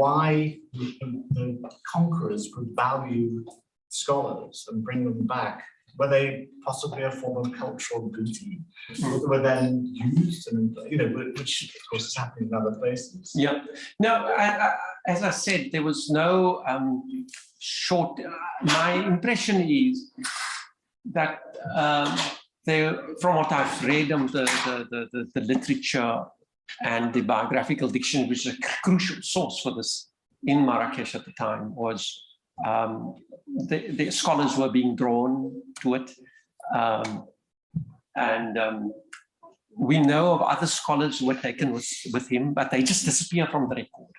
why the conquerors would value scholars and bring them back? Were they possibly a form of cultural booty that were then used, and which of course is happening in other places? Yeah. No, as I said, there was no short. My impression is that from what I've read of the literature and the biographical dictionary, which is a crucial source for this in Marrakesh at the time, was the scholars were being drawn to it. We know of other scholars who were taken with him, but they just disappear from the record.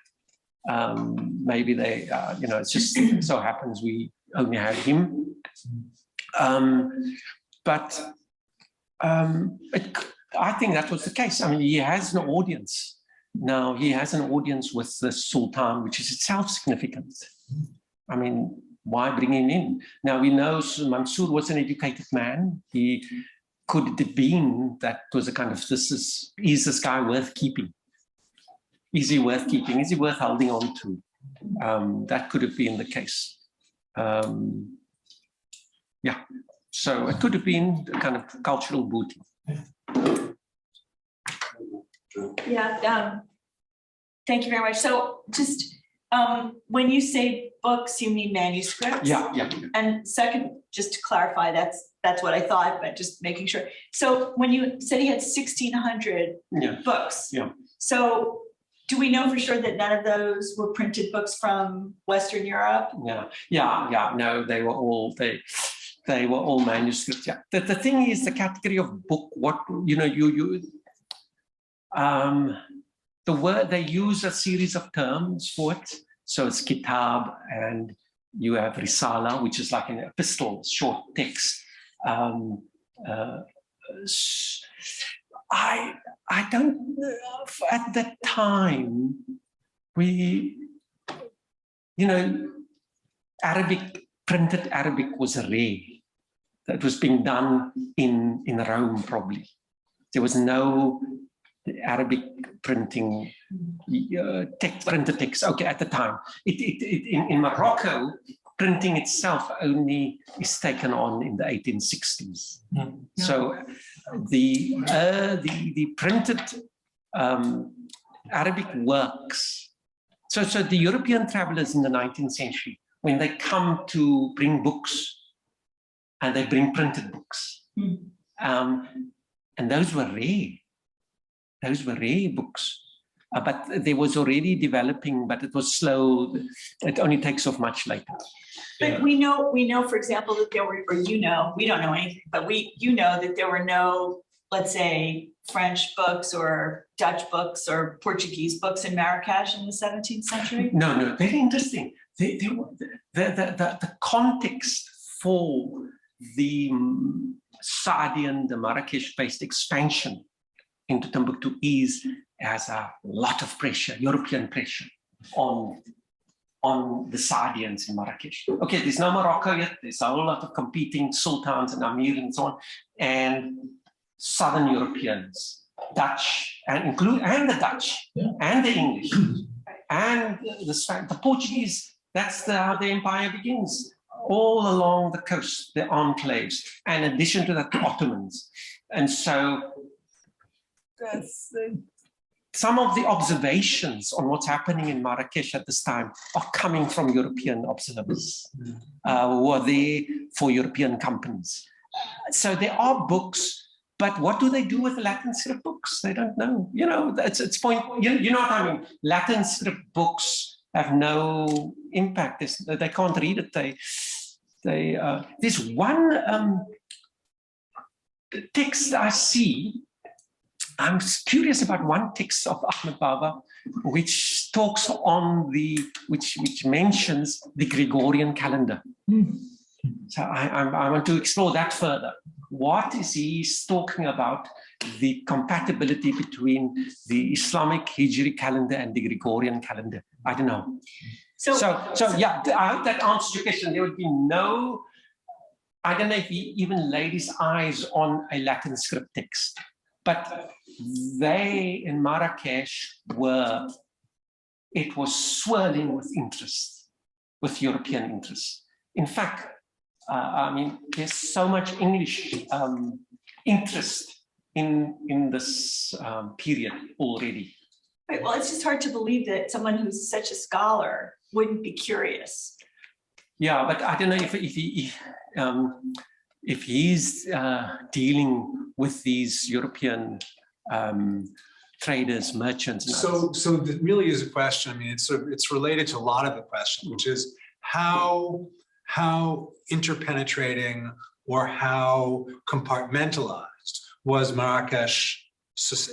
Maybe they, it just so happens we only had him. But I think that was the case. I mean, he has an audience. Now, he has an audience with the Sultan, which is itself significant. I mean, why bring him in? Now, we know Mansour was an educated man. He could it have been that was a kind of, is this guy worth keeping? Is he worth keeping? Is he worth holding on to? That could have been the case. Yeah, so it could have been a kind of cultural booty. Yeah, thank you very much. So just when you say books, you mean manuscripts? Yeah, yeah. And second, just to clarify, that's what I thought, but just making sure. So when you said he had 1,600 books, so do we know for sure that none of those were printed books from Western Europe? Yeah. No, they were all they were all manuscripts. Yeah. The thing is, the category of book. What the word, they use a series of terms for it. So it's kitab, and you have risala, which is like an epistle, short text. I don't know. At that time, printed Arabic was rare. That was being done in Rome, probably. There was no Arabic printing, printed text. Okay, at the time, in Morocco, printing itself only is taken on in the 1860s. So the printed Arabic works. So the European travelers in the 19th century, when they come to bring books, and they bring printed books, and those were rare. Those were rare books. But there was already developing, but it was slow. It only takes off much later. But we know, for example, that there were, or we don't know anything, but that there were no, let's say, French books or Dutch books or Portuguese books in Marrakesh in the 17th century? No, very interesting. The context for the Saadian, the Marrakesh-based expansion into Timbuktu has a lot of pressure, European pressure, on the Saadians in Marrakesh. Okay, there's no Morocco yet. There's a whole lot of competing sultans and amirs and so on, and Southern Europeans, Dutch, and the Dutch, and the English, and the Portuguese. That's how the empire begins, all along the coast, the enclaves, and in addition to that, the Ottomans. And so some of the observations on what's happening in Marrakesh at this time are coming from European observers who are there for European companies. So there are books, but what do they do with the Latin script books? They don't know. It's point. You know what I mean? Latin script books have no impact. They can't read it. There's one text I see. I'm curious about one text of Ahmed Baba, which talks on which mentions the Gregorian calendar. So I want to explore that further. What is he talking about? The compatibility between the Islamic Hijri calendar and the Gregorian calendar. I don't know. So yeah, I hope that answers your question. There would be no, I don't know if he even laid his eyes on a Latin script text. But they in Marrakesh it was swirling with interest, with European interest. In fact, there's so much English interest in this period already. Right, well, it's just hard to believe that someone who's such a scholar wouldn't be curious. Yeah, but I don't know if he's dealing with these European traders, merchants. So that really is a question. I mean, it's related to a lot of the question, which is how interpenetrating or how compartmentalized was Marrakesh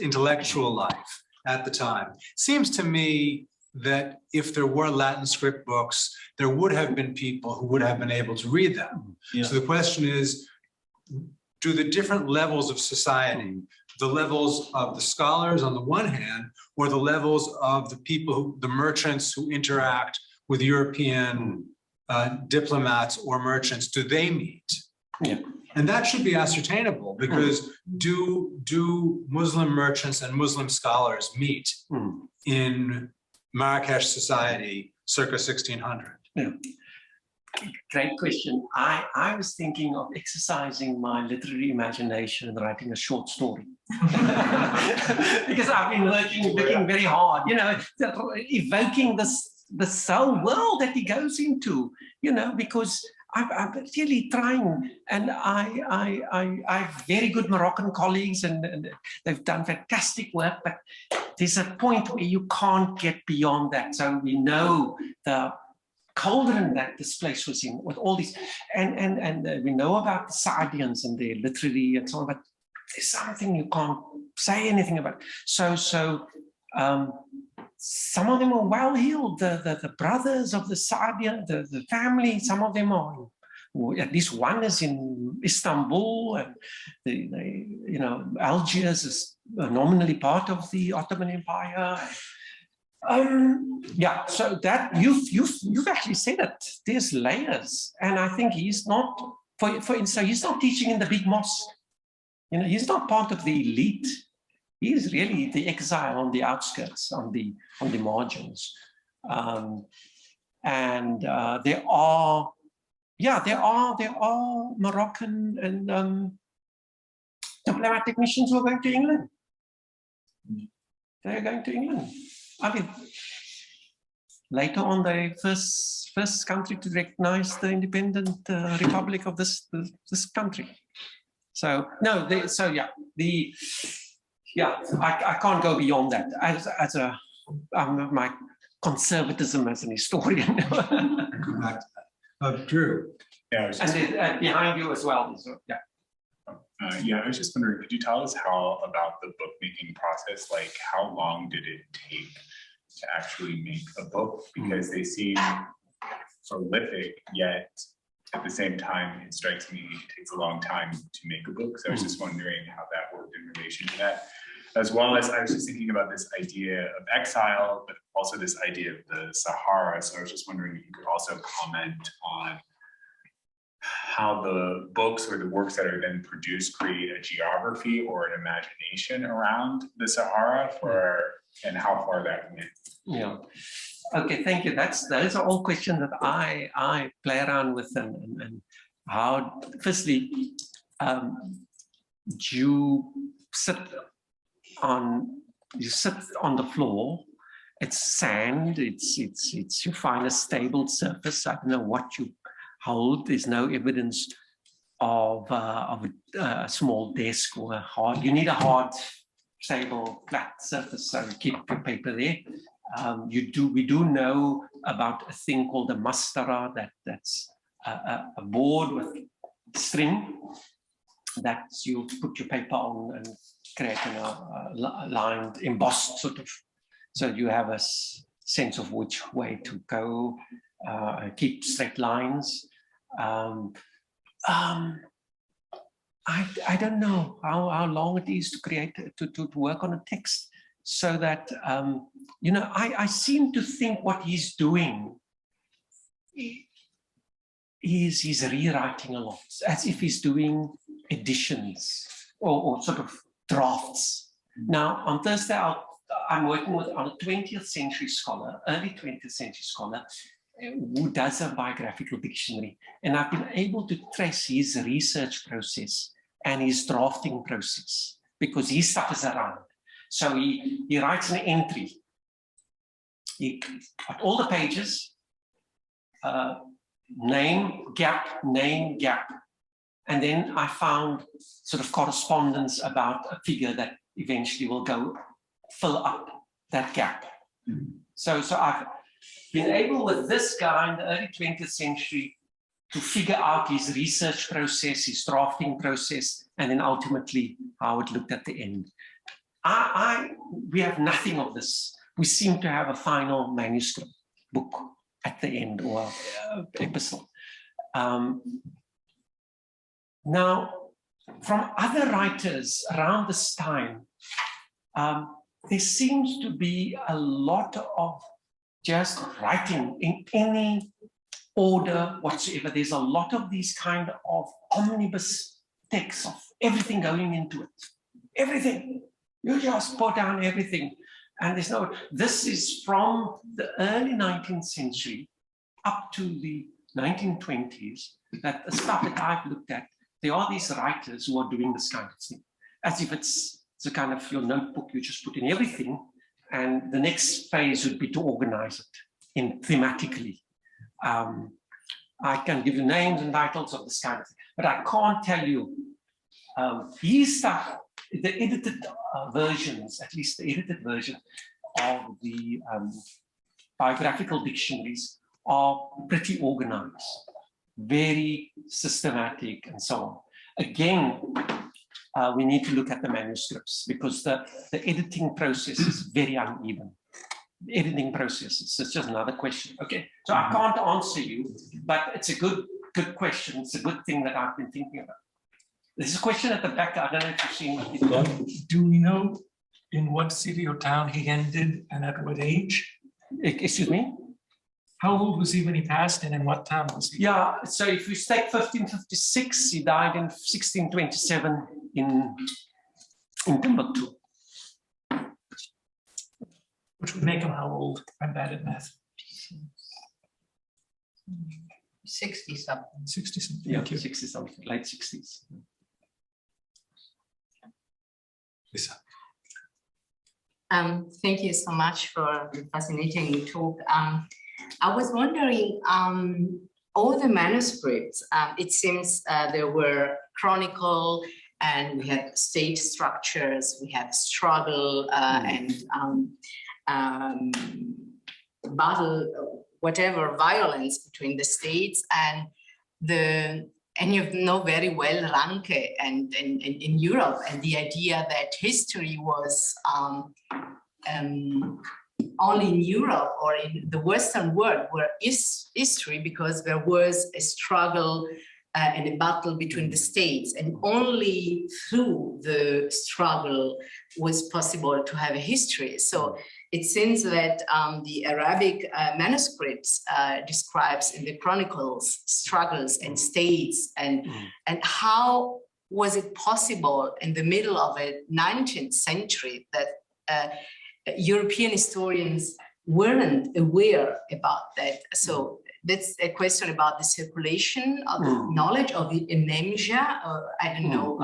intellectual life at the time. Seems to me that if there were Latin script books, there would have been people who would have been able to read them. Yeah. So the question is, do the different levels of society, the levels of the scholars on the one hand, or the levels of the people, the merchants who interact with European diplomats or merchants, do they meet? Yeah. And that should be ascertainable, because do Muslim merchants and Muslim scholars meet in Marrakesh society circa 1600? Yeah. Great question. I was thinking of exercising my literary imagination and writing a short story. Because I've been working very hard, you know, evoking this whole world that he goes into, you know, because I'm really trying, and I have very good Moroccan colleagues, and they've done fantastic work, but there's a point where you can't get beyond that. So we know the cauldron that this place was in with all these, and we know about the Saadians and their literary and so on, but there's something you can't say anything about. So some of them are well heeled. The brothers of the Saadian, the family, some of them are, at least one is in Istanbul, and you know, Algiers is nominally part of the Ottoman Empire. Yeah, so that you've actually said it. There's layers, and I think he's not, for instance, he's not teaching in the big mosque. You know, he's not part of the elite. He's really the exile on the outskirts, on the margins. There are Moroccan and diplomatic missions who are going to England. They're going to England. I mean, later on, the first country to recognize the independent republic of this country. So no, I can't go beyond that. My conservatism as an historian. Drew. Yeah, and behind you as well. So, yeah. Yeah, I was just wondering, could you tell us how about the bookmaking process? Like, how long did it take to actually make a book? Because they seem prolific, yet at the same time, it strikes me it takes a long time to make a book. So I was just wondering how that worked in relation to that. As well as I was just thinking about this idea of exile, but also this idea of the Sahara. So I was just wondering if you could also comment on how the books or the works that are then produced create a geography or an imagination around the Sahara, and how far that went. Yeah. Okay, thank you. Those are all questions that I play around with, and how, firstly, you sit on the floor. It's sand. It's you find a stable surface. I don't know what you hold. There's no evidence of a small desk or a hard. You need a hard, stable, flat surface. So you keep your paper there. We do know about a thing called a mastara, that's a board with string that you put your paper on and create a lined, embossed sort of, so you have a sense of which way to go, keep straight lines. I don't know how long it is to create, to work on a text, so that, you know, I seem to think what he's doing is he's rewriting a lot, as if he's doing editions or sort of drafts. Now, on Thursday, I'm working on a 20th century scholar, early 20th century scholar, who does a biographical dictionary. And I've been able to trace his research process and his drafting process, because his stuff is around. So he writes an entry. He got all the pages, name, gap, name, gap. And then I found sort of correspondence about a figure that eventually will go fill up that gap. So I've been able with this guy in the early 20th century to figure out his research process, his drafting process, and then ultimately how it looked at the end. We have nothing of this. We seem to have a final manuscript book at the end, or epistle. Now, from other writers around this time, there seems to be a lot of just writing in any order whatsoever. There's a lot of these kind of omnibus text of everything going into it. Everything. You just put down everything. And there's no, this is from the early 19th century up to the 1920s, that the stuff that I've looked at, there are these writers who are doing this kind of thing. As if it's a kind of your notebook, you just put in everything, and the next phase would be to organize it in thematically. I can give you names and titles of this kind of thing, but I can't tell you his stuff. The edited versions, at least the edited version of the biographical dictionaries, are pretty organized, very systematic, and so on. Again, we need to look at the manuscripts, because the editing process is very uneven. The editing processes, it's just another question. Okay, so I can't answer you, but it's a good question. It's a good thing that I've been thinking about. There's a question at the back. I don't know if you've seen it. Do we know in what city or town he ended and at what age? Excuse me? How old was he when he passed, and in what town was he? Yeah, so if you take 1556, he died in 1627 in Timbuktu. Which would make him how old? I'm bad at math. 60-something. 60-something. Yeah, Thank you. 60-something, late 60s. Lisa. Thank you so much for the fascinating talk. I was wondering, all the manuscripts, it seems there were Chronicle, and we had state structures, we had struggle and battle, whatever, violence between the states, and you know very well Ranke and in Europe, and the idea that history was only in Europe or in the Western world where is history, because there was a struggle and a battle between the states, and only through the struggle was possible to have a history. So it seems that the Arabic manuscripts describes in the Chronicles struggles and states, and how was it possible in the middle of a 19th century that European historians weren't aware about that. So that's a question about the circulation of the knowledge, of the amnesia, or I don't know,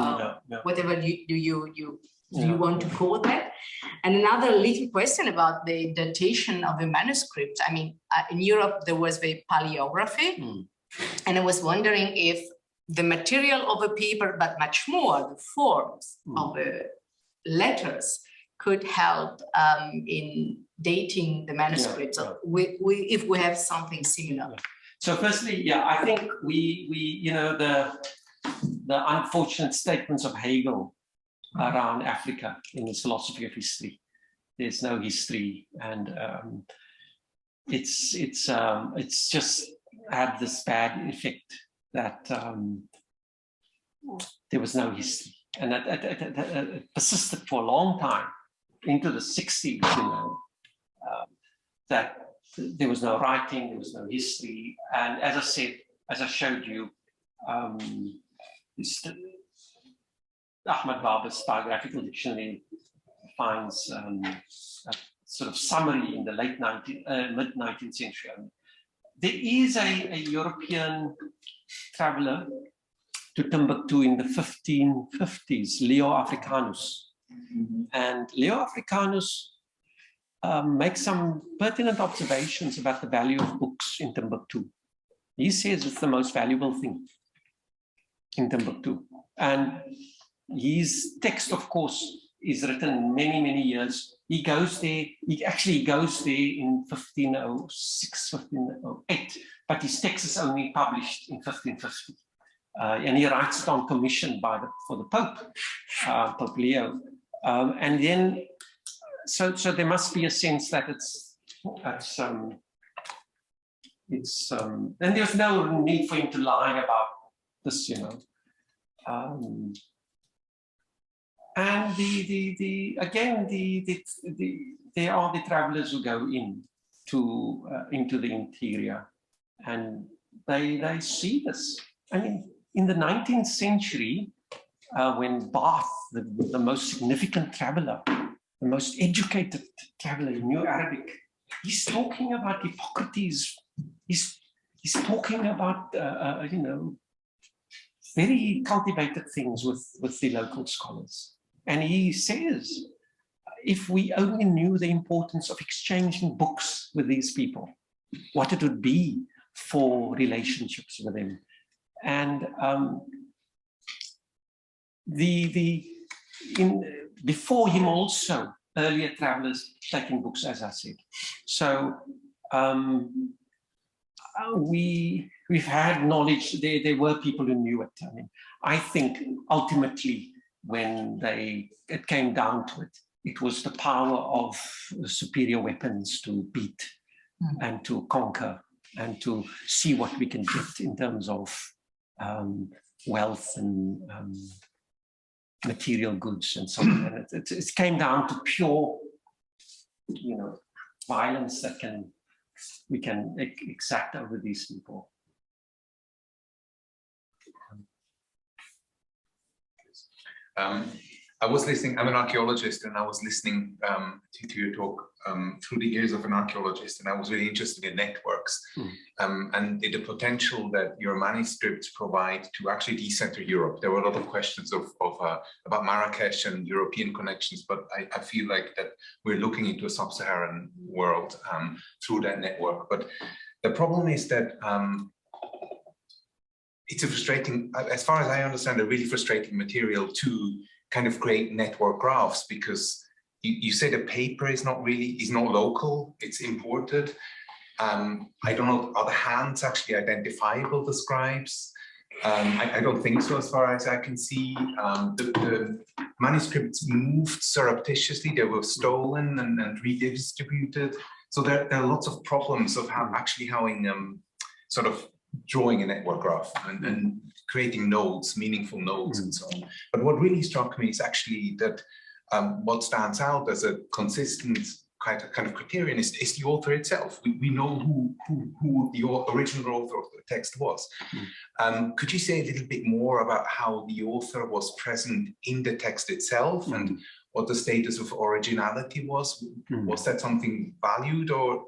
whatever you want to call that. And another little question about the datation of the manuscript. I mean, in Europe, there was the paleography, and I was wondering if the material of a paper, but much more the forms of the letters, could help in dating the manuscripts, if we have something similar. So firstly, I think we you know, the unfortunate statements of Hegel around Africa in his philosophy of history. There's no history, and it's just had this bad effect that there was no history, and it persisted for a long time into the 60s. You know, that there was no writing, there was no history, and as I said, as I showed you, Ahmad Baba's Biographical Dictionary finds a sort of summary in the mid-19th century. There is a European traveler to Timbuktu in the 1550s, Leo Africanus. And Leo Africanus makes some pertinent observations about the value of books in Timbuktu. He says it's the most valuable thing in Timbuktu. And his text, of course, is written many, many years. He goes there, he actually goes there in 1506, 1508, but his text is only published in 1550. And he writes it on commission for the Pope, Pope Leo. And then, so there must be a sense that and there's no need for him to lie about this, you know. And again, there are the travelers who go into the interior, and they see this. I mean, in the 19th century, when Barth, the most significant traveler, the most educated traveler in New Arabic, he's talking about Hippocrates. He's talking about you know, very cultivated things with the local scholars, and he says, if we only knew the importance of exchanging books with these people, what it would be for relationships with them. And before him also, earlier travelers taking books, as I said. So we've had knowledge, there were people who knew it. I mean, I think ultimately when it came down to it, it was the power of superior weapons to beat and to conquer and to see what we can get in terms of wealth and material goods and so on. And it came down to pure, you know, violence that we can exact over these people. I was listening, I'm an archaeologist, and I was listening to your talk through the ears of an archaeologist, and I was really interested in networks and in the potential that your manuscripts provide to actually decenter Europe. There were a lot of questions about Marrakesh and European connections, but I feel like that we're looking into a sub-Saharan world through that network. But the problem is that it's a frustrating, as far as I understand, a really frustrating material to kind of create network graphs, because you say the paper is not local, it's imported. I don't know, are the hands actually identifiable, the scribes? I don't think so, as far as I can see. The manuscripts moved surreptitiously, they were stolen and redistributed. So there are lots of problems of sort of drawing a network graph and creating nodes, meaningful nodes and so on. But what really struck me is actually that what stands out as a consistent kind of criterion is the author itself. We know who the original author of the text was. Could you say a little bit more about how the author was present in the text itself and what the status of originality was? Was that something valued, or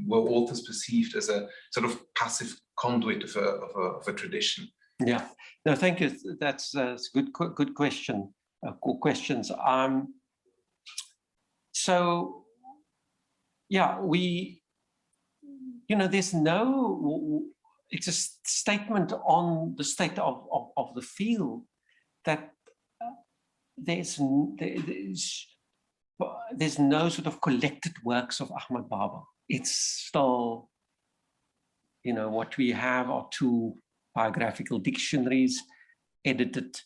were authors perceived as a sort of passive conduit of a tradition? Yeah, no, thank you. That's a good question. Good questions. So, yeah, there's it's a statement on the state of the field that there's no sort of collected works of Ahmad Baba. It's still, what we have are two biographical dictionaries edited.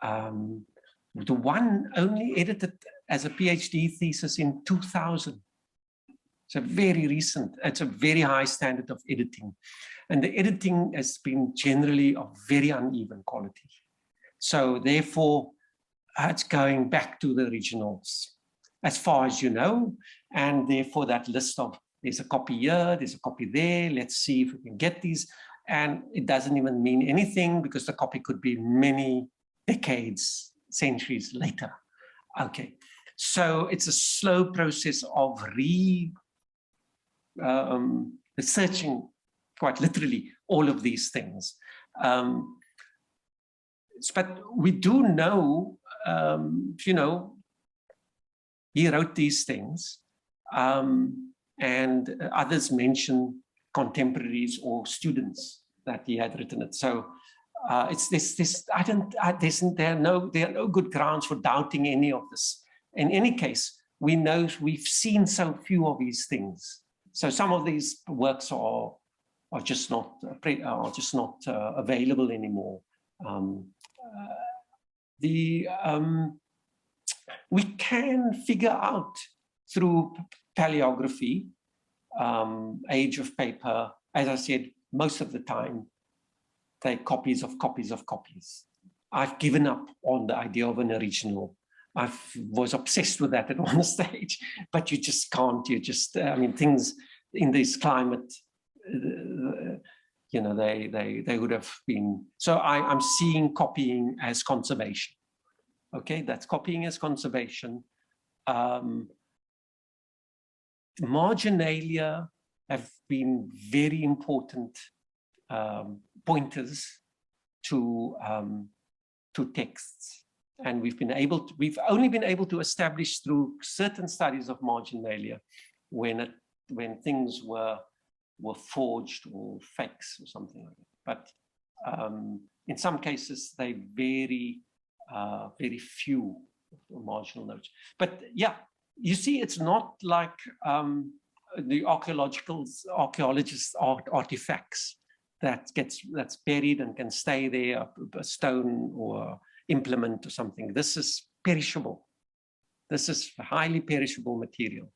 The one only edited as a PhD thesis in 2000. So very recent. It's a very high standard of editing. And the editing has been generally of very uneven quality. So therefore, it's going back to the originals, as far as you know. And therefore, that list of, there's a copy here, there's a copy there, let's see if we can get these. And it doesn't even mean anything, because the copy could be many decades, centuries later. Okay, so it's a slow process of researching, quite literally, all of these things. But we do know, he wrote these things, and others mention contemporaries or students that he had written it. So it's this. There are no good grounds for doubting any of this. In any case, we know we've seen so few of these things. So some of these works are just not available anymore. We can figure out through paleography, age of paper, as I said, most of the time, they're copies of copies of copies. I've given up on the idea of an original. I was obsessed with that at one stage, but you just can't. Things in this climate, they would have been. So I'm seeing copying as conservation. Okay, that's copying as conservation. Marginalia have been very important pointers to texts, and we've only been able to establish through certain studies of marginalia when things were forged or fakes or something like that. But in some cases, they very few marginal notes. But yeah, you see, it's not like the archaeologists' artifacts that's buried and can stay there, a stone or implement or something. This is perishable. This is highly perishable material.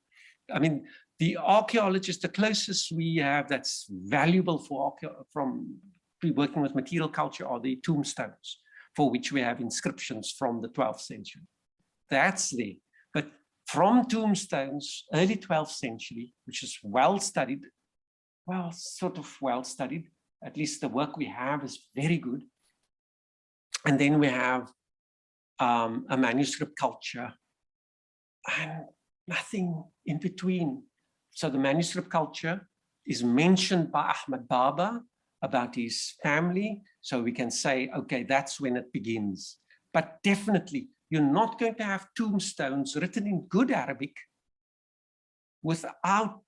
I mean, the archaeologists, the closest we have that's valuable from working with material culture are the tombstones, for which we have inscriptions from the 12th century. That's there. But from tombstones, early 12th century, which is well studied, at least the work we have is very good. And then we have a manuscript culture and nothing in between. So the manuscript culture is mentioned by Ahmed Baba about his family. So we can say, okay, that's when it begins. But definitely, you're not going to have tombstones written in good Arabic without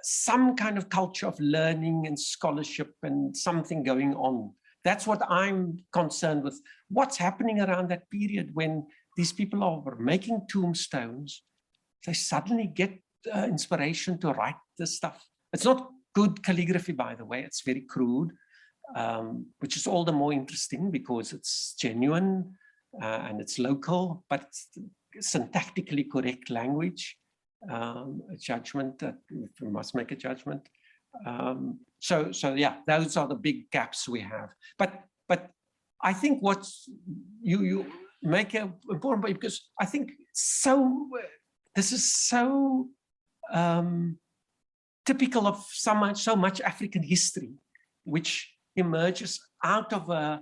some kind of culture of learning and scholarship and something going on. That's what I'm concerned with. What's happening around that period when these people are making tombstones, they suddenly get inspiration to write this stuff. It's not good calligraphy, by the way. It's very crude, which is all the more interesting because it's genuine and it's local, but it's syntactically correct language. A judgment that we must make a judgment. So yeah, those are the big gaps we have. But I think what's you make an important point, because I think this is so typical of so much African history, which emerges out of a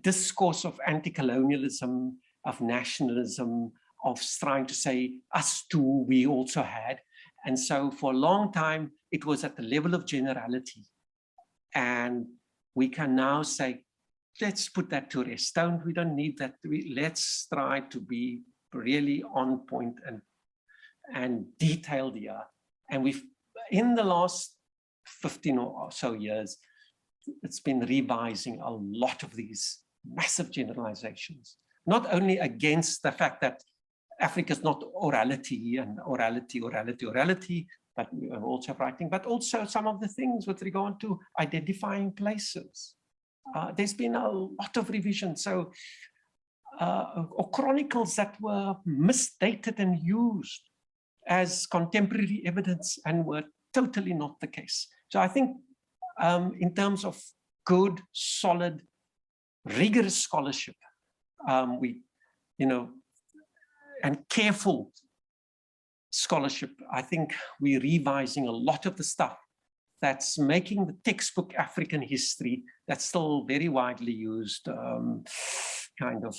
discourse of anti-colonialism, of nationalism, of trying to say, us too, we also had. And so for a long time, it was at the level of generality. And we can now say, let's put that to rest. We don't need that. Let's try to be really on point and detailed here. And we've, in the last 15 or so years, it's been revising a lot of these massive generalizations, not only against the fact that Africa is not orality and orality, but we also have writing, but also some of the things with regard to identifying places. There's been a lot of revision. So, or chronicles that were misdated and used as contemporary evidence and were totally not the case. So I think in terms of good, solid, rigorous scholarship, and careful scholarship, I think we're revising a lot of the stuff that's making the textbook African history that's still very widely used, kind of.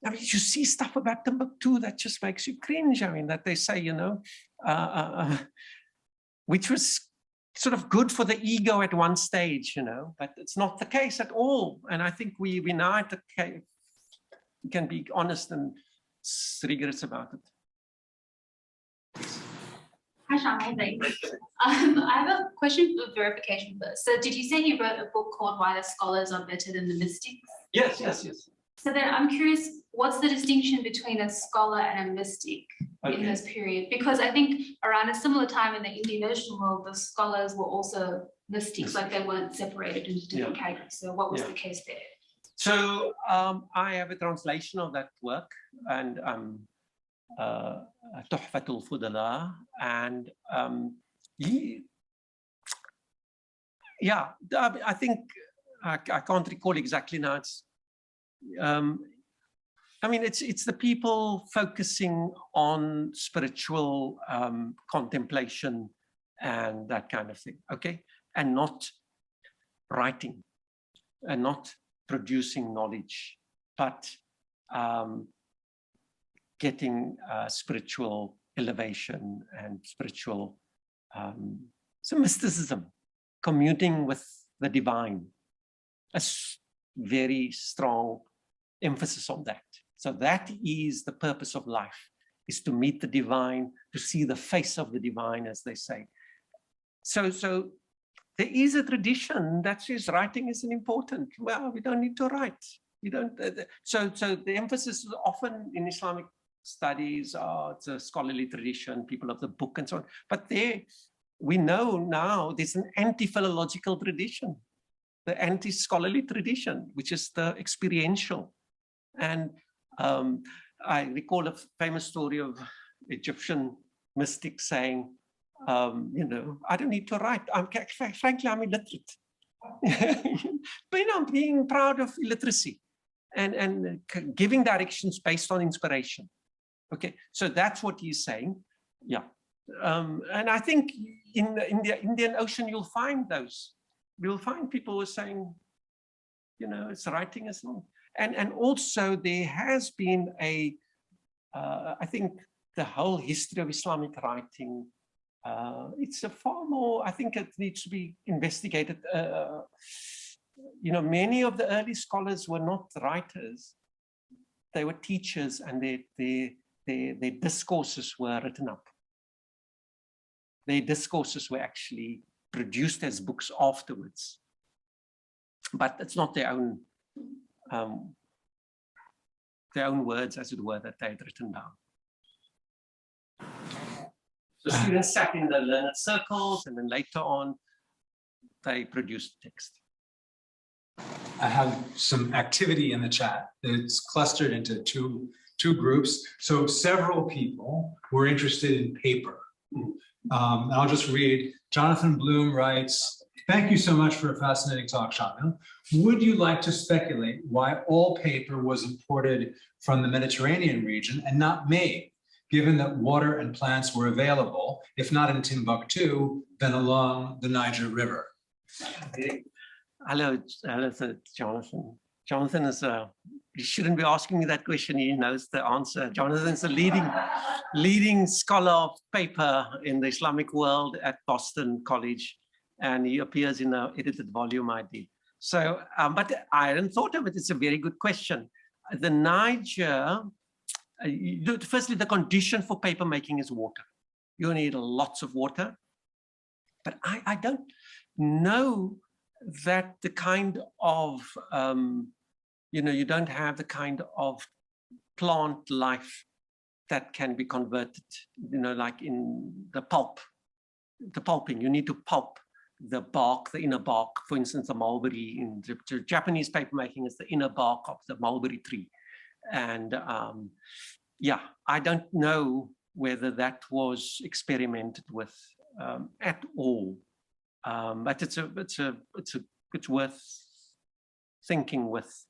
I mean, you see stuff about Timbuktu that just makes you cringe. I mean, that they say, which was sort of good for the ego at one stage, but it's not the case at all. And I think we now at the case can be honest and rigorous about it. Hi, Shamil, thanks. I have a question for verification first. So did you say you wrote a book called Why the Scholars Are Better Than the Mystics? Yes. So then I'm curious, what's the distinction between a scholar and a mystic in this period? Because I think around a similar time in the Indian Ocean world, the scholars were also mystics, like they weren't separated into different categories. So what was the case there? So I have a translation of that work, and Tuhfatul Fudala, and I think I can't recall exactly now. It's I mean, it's the people focusing on spiritual contemplation and that kind of thing, okay, and not writing and not producing knowledge, but getting spiritual elevation and spiritual some mysticism, communing with the divine. A very strong emphasis on that. So that is the purpose of life, is to meet the divine, to see the face of the divine, as they say. So there is a tradition that says writing isn't important. Well, we don't need to write. We don't. So the emphasis is often in Islamic studies, it's a scholarly tradition, people of the book and so on. But there, we know now there's an anti-philological tradition, the anti-scholarly tradition, which is the experiential. And I recall a famous story of Egyptian mystics saying, you know, I don't need to write. Frankly, I'm illiterate. But I'm being proud of illiteracy and giving directions based on inspiration. Okay, so that's what he's saying. Yeah. And I think in the Indian Ocean, you'll find those. You'll find people who are saying, you know, it's writing as long. And also there has been a, I think the whole history of Islamic writing, it's a far more, I think it needs to be investigated. You know, many of the early scholars were not writers. They were teachers, and their discourses were written up. Their discourses were actually produced as books afterwards. But it's not their own words, as it were, that they had written down. The students sat in the learned circles, and then later on, they produced text. I have some activity in the chat. It's clustered into two groups. So several people were interested in paper. I'll just read. Jonathan Bloom writes, "Thank you so much for a fascinating talk, Shamil. Would you like to speculate why all paper was imported from the Mediterranean region and not made, given that water and plants were available, if not in Timbuktu, then along the Niger River?" Hello, Jonathan. Jonathan is you shouldn't be asking me that question. He knows the answer. Jonathan is a leading scholar of paper in the Islamic world at Boston College, and he appears in an edited volume I did. So, but I hadn't thought of it. It's a very good question. The Niger, firstly, the condition for paper making is water. You need lots of water, but I don't know that the kind of, you know, you don't have the kind of plant life that can be converted, you know, like in the pulping, you need to pulp the bark, the inner bark. For instance, the mulberry in the Japanese paper making is the inner bark of the mulberry tree. And yeah, I don't know whether that was experimented with at all. But it's worth thinking with.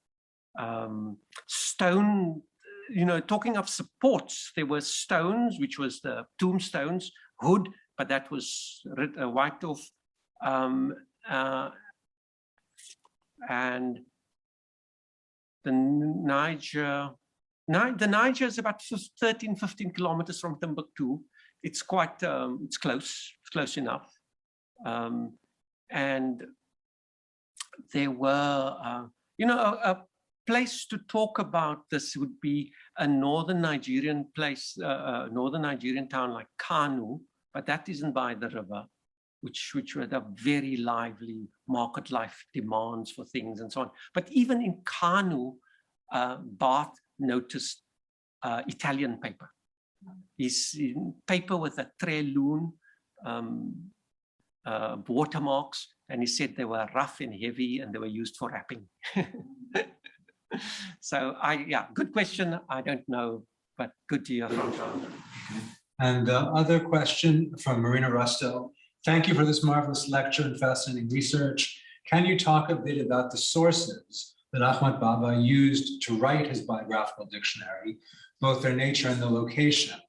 Stone, you know, talking of supports, there were stones, which was the tombstones, wood, but that was wiped off. And the Niger is about 13, 15 kilometers from Timbuktu. It's quite, it's close enough. And there were, you know, a place to talk about this would be a northern Nigerian place, northern Nigerian town like Kanu, but that isn't by the river, which had a very lively market life demands for things and so on. But even in Kanu, Barth noticed Italian paper. He's in paper with a treloon, watermarks, and he said they were rough and heavy and they were used for wrapping. So yeah, good question. I don't know, but good to hear from Jonathan. And the other question from Marina Rusto. Thank you for this marvelous lecture and fascinating research. Can you talk a bit about the sources that Ahmad Baba used to write his biographical dictionary, both their nature and the location?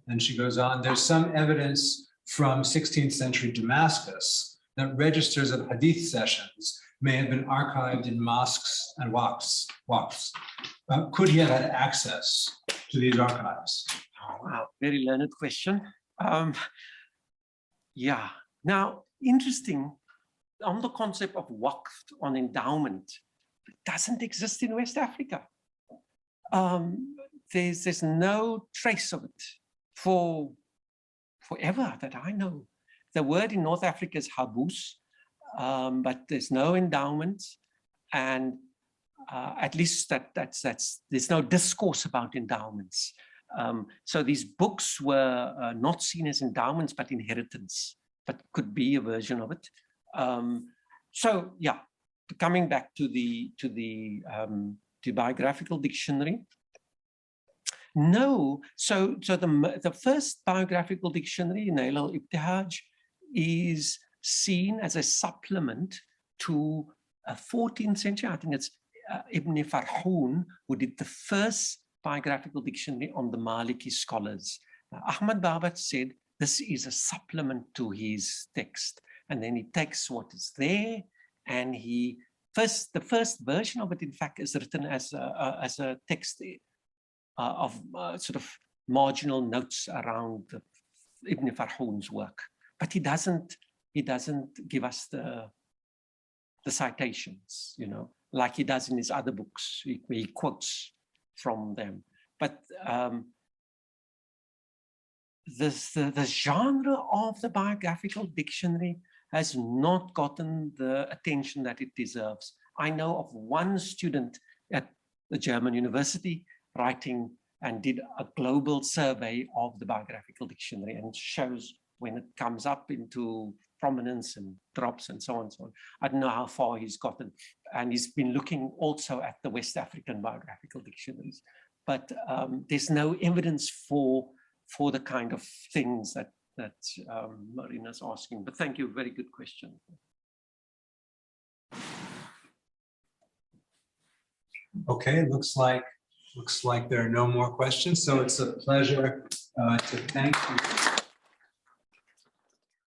And she goes on, there's some evidence from 16th century Damascus that registers of hadith sessions may have been archived in mosques and waqfs. could he have had access to these archives? Oh, wow, very learned question. Yeah, now interesting on the concept of waqf on endowment, it doesn't exist in West Africa. There's no trace of it for forever that I know. The word in North Africa is habus, but there's no endowment, and at least there's no discourse about endowments. So these books were not seen as endowments, but inheritance, but could be a version of it. So yeah, coming back to the Biographical Dictionary. No, so the first Biographical Dictionary, Nail al-Ibtihaj, is seen as a supplement to a 14th century, I think it's Ibn Farhoun, who did the first Biographical Dictionary on the Maliki scholars. Ahmad Babat said this is a supplement to his text, and then he takes what is there, and the first version of it, in fact, is written as a text of sort of marginal notes around Ibn Farhoun's work, but he doesn't give us the citations, you know, like he does in his other books. He quotes from them, but the genre of the Biographical Dictionary has not gotten the attention that it deserves. I know of one student at the German university writing and did a global survey of the Biographical Dictionary, and shows when it comes up into prominence and drops and so on and so on. I don't know how far he's gotten, and he's been looking also at the West African Biographical Dictionaries, but there's no evidence for the kind of things that Marina's asking. But thank you, very good question. Okay, looks like there are no more questions, so it's a pleasure to thank you.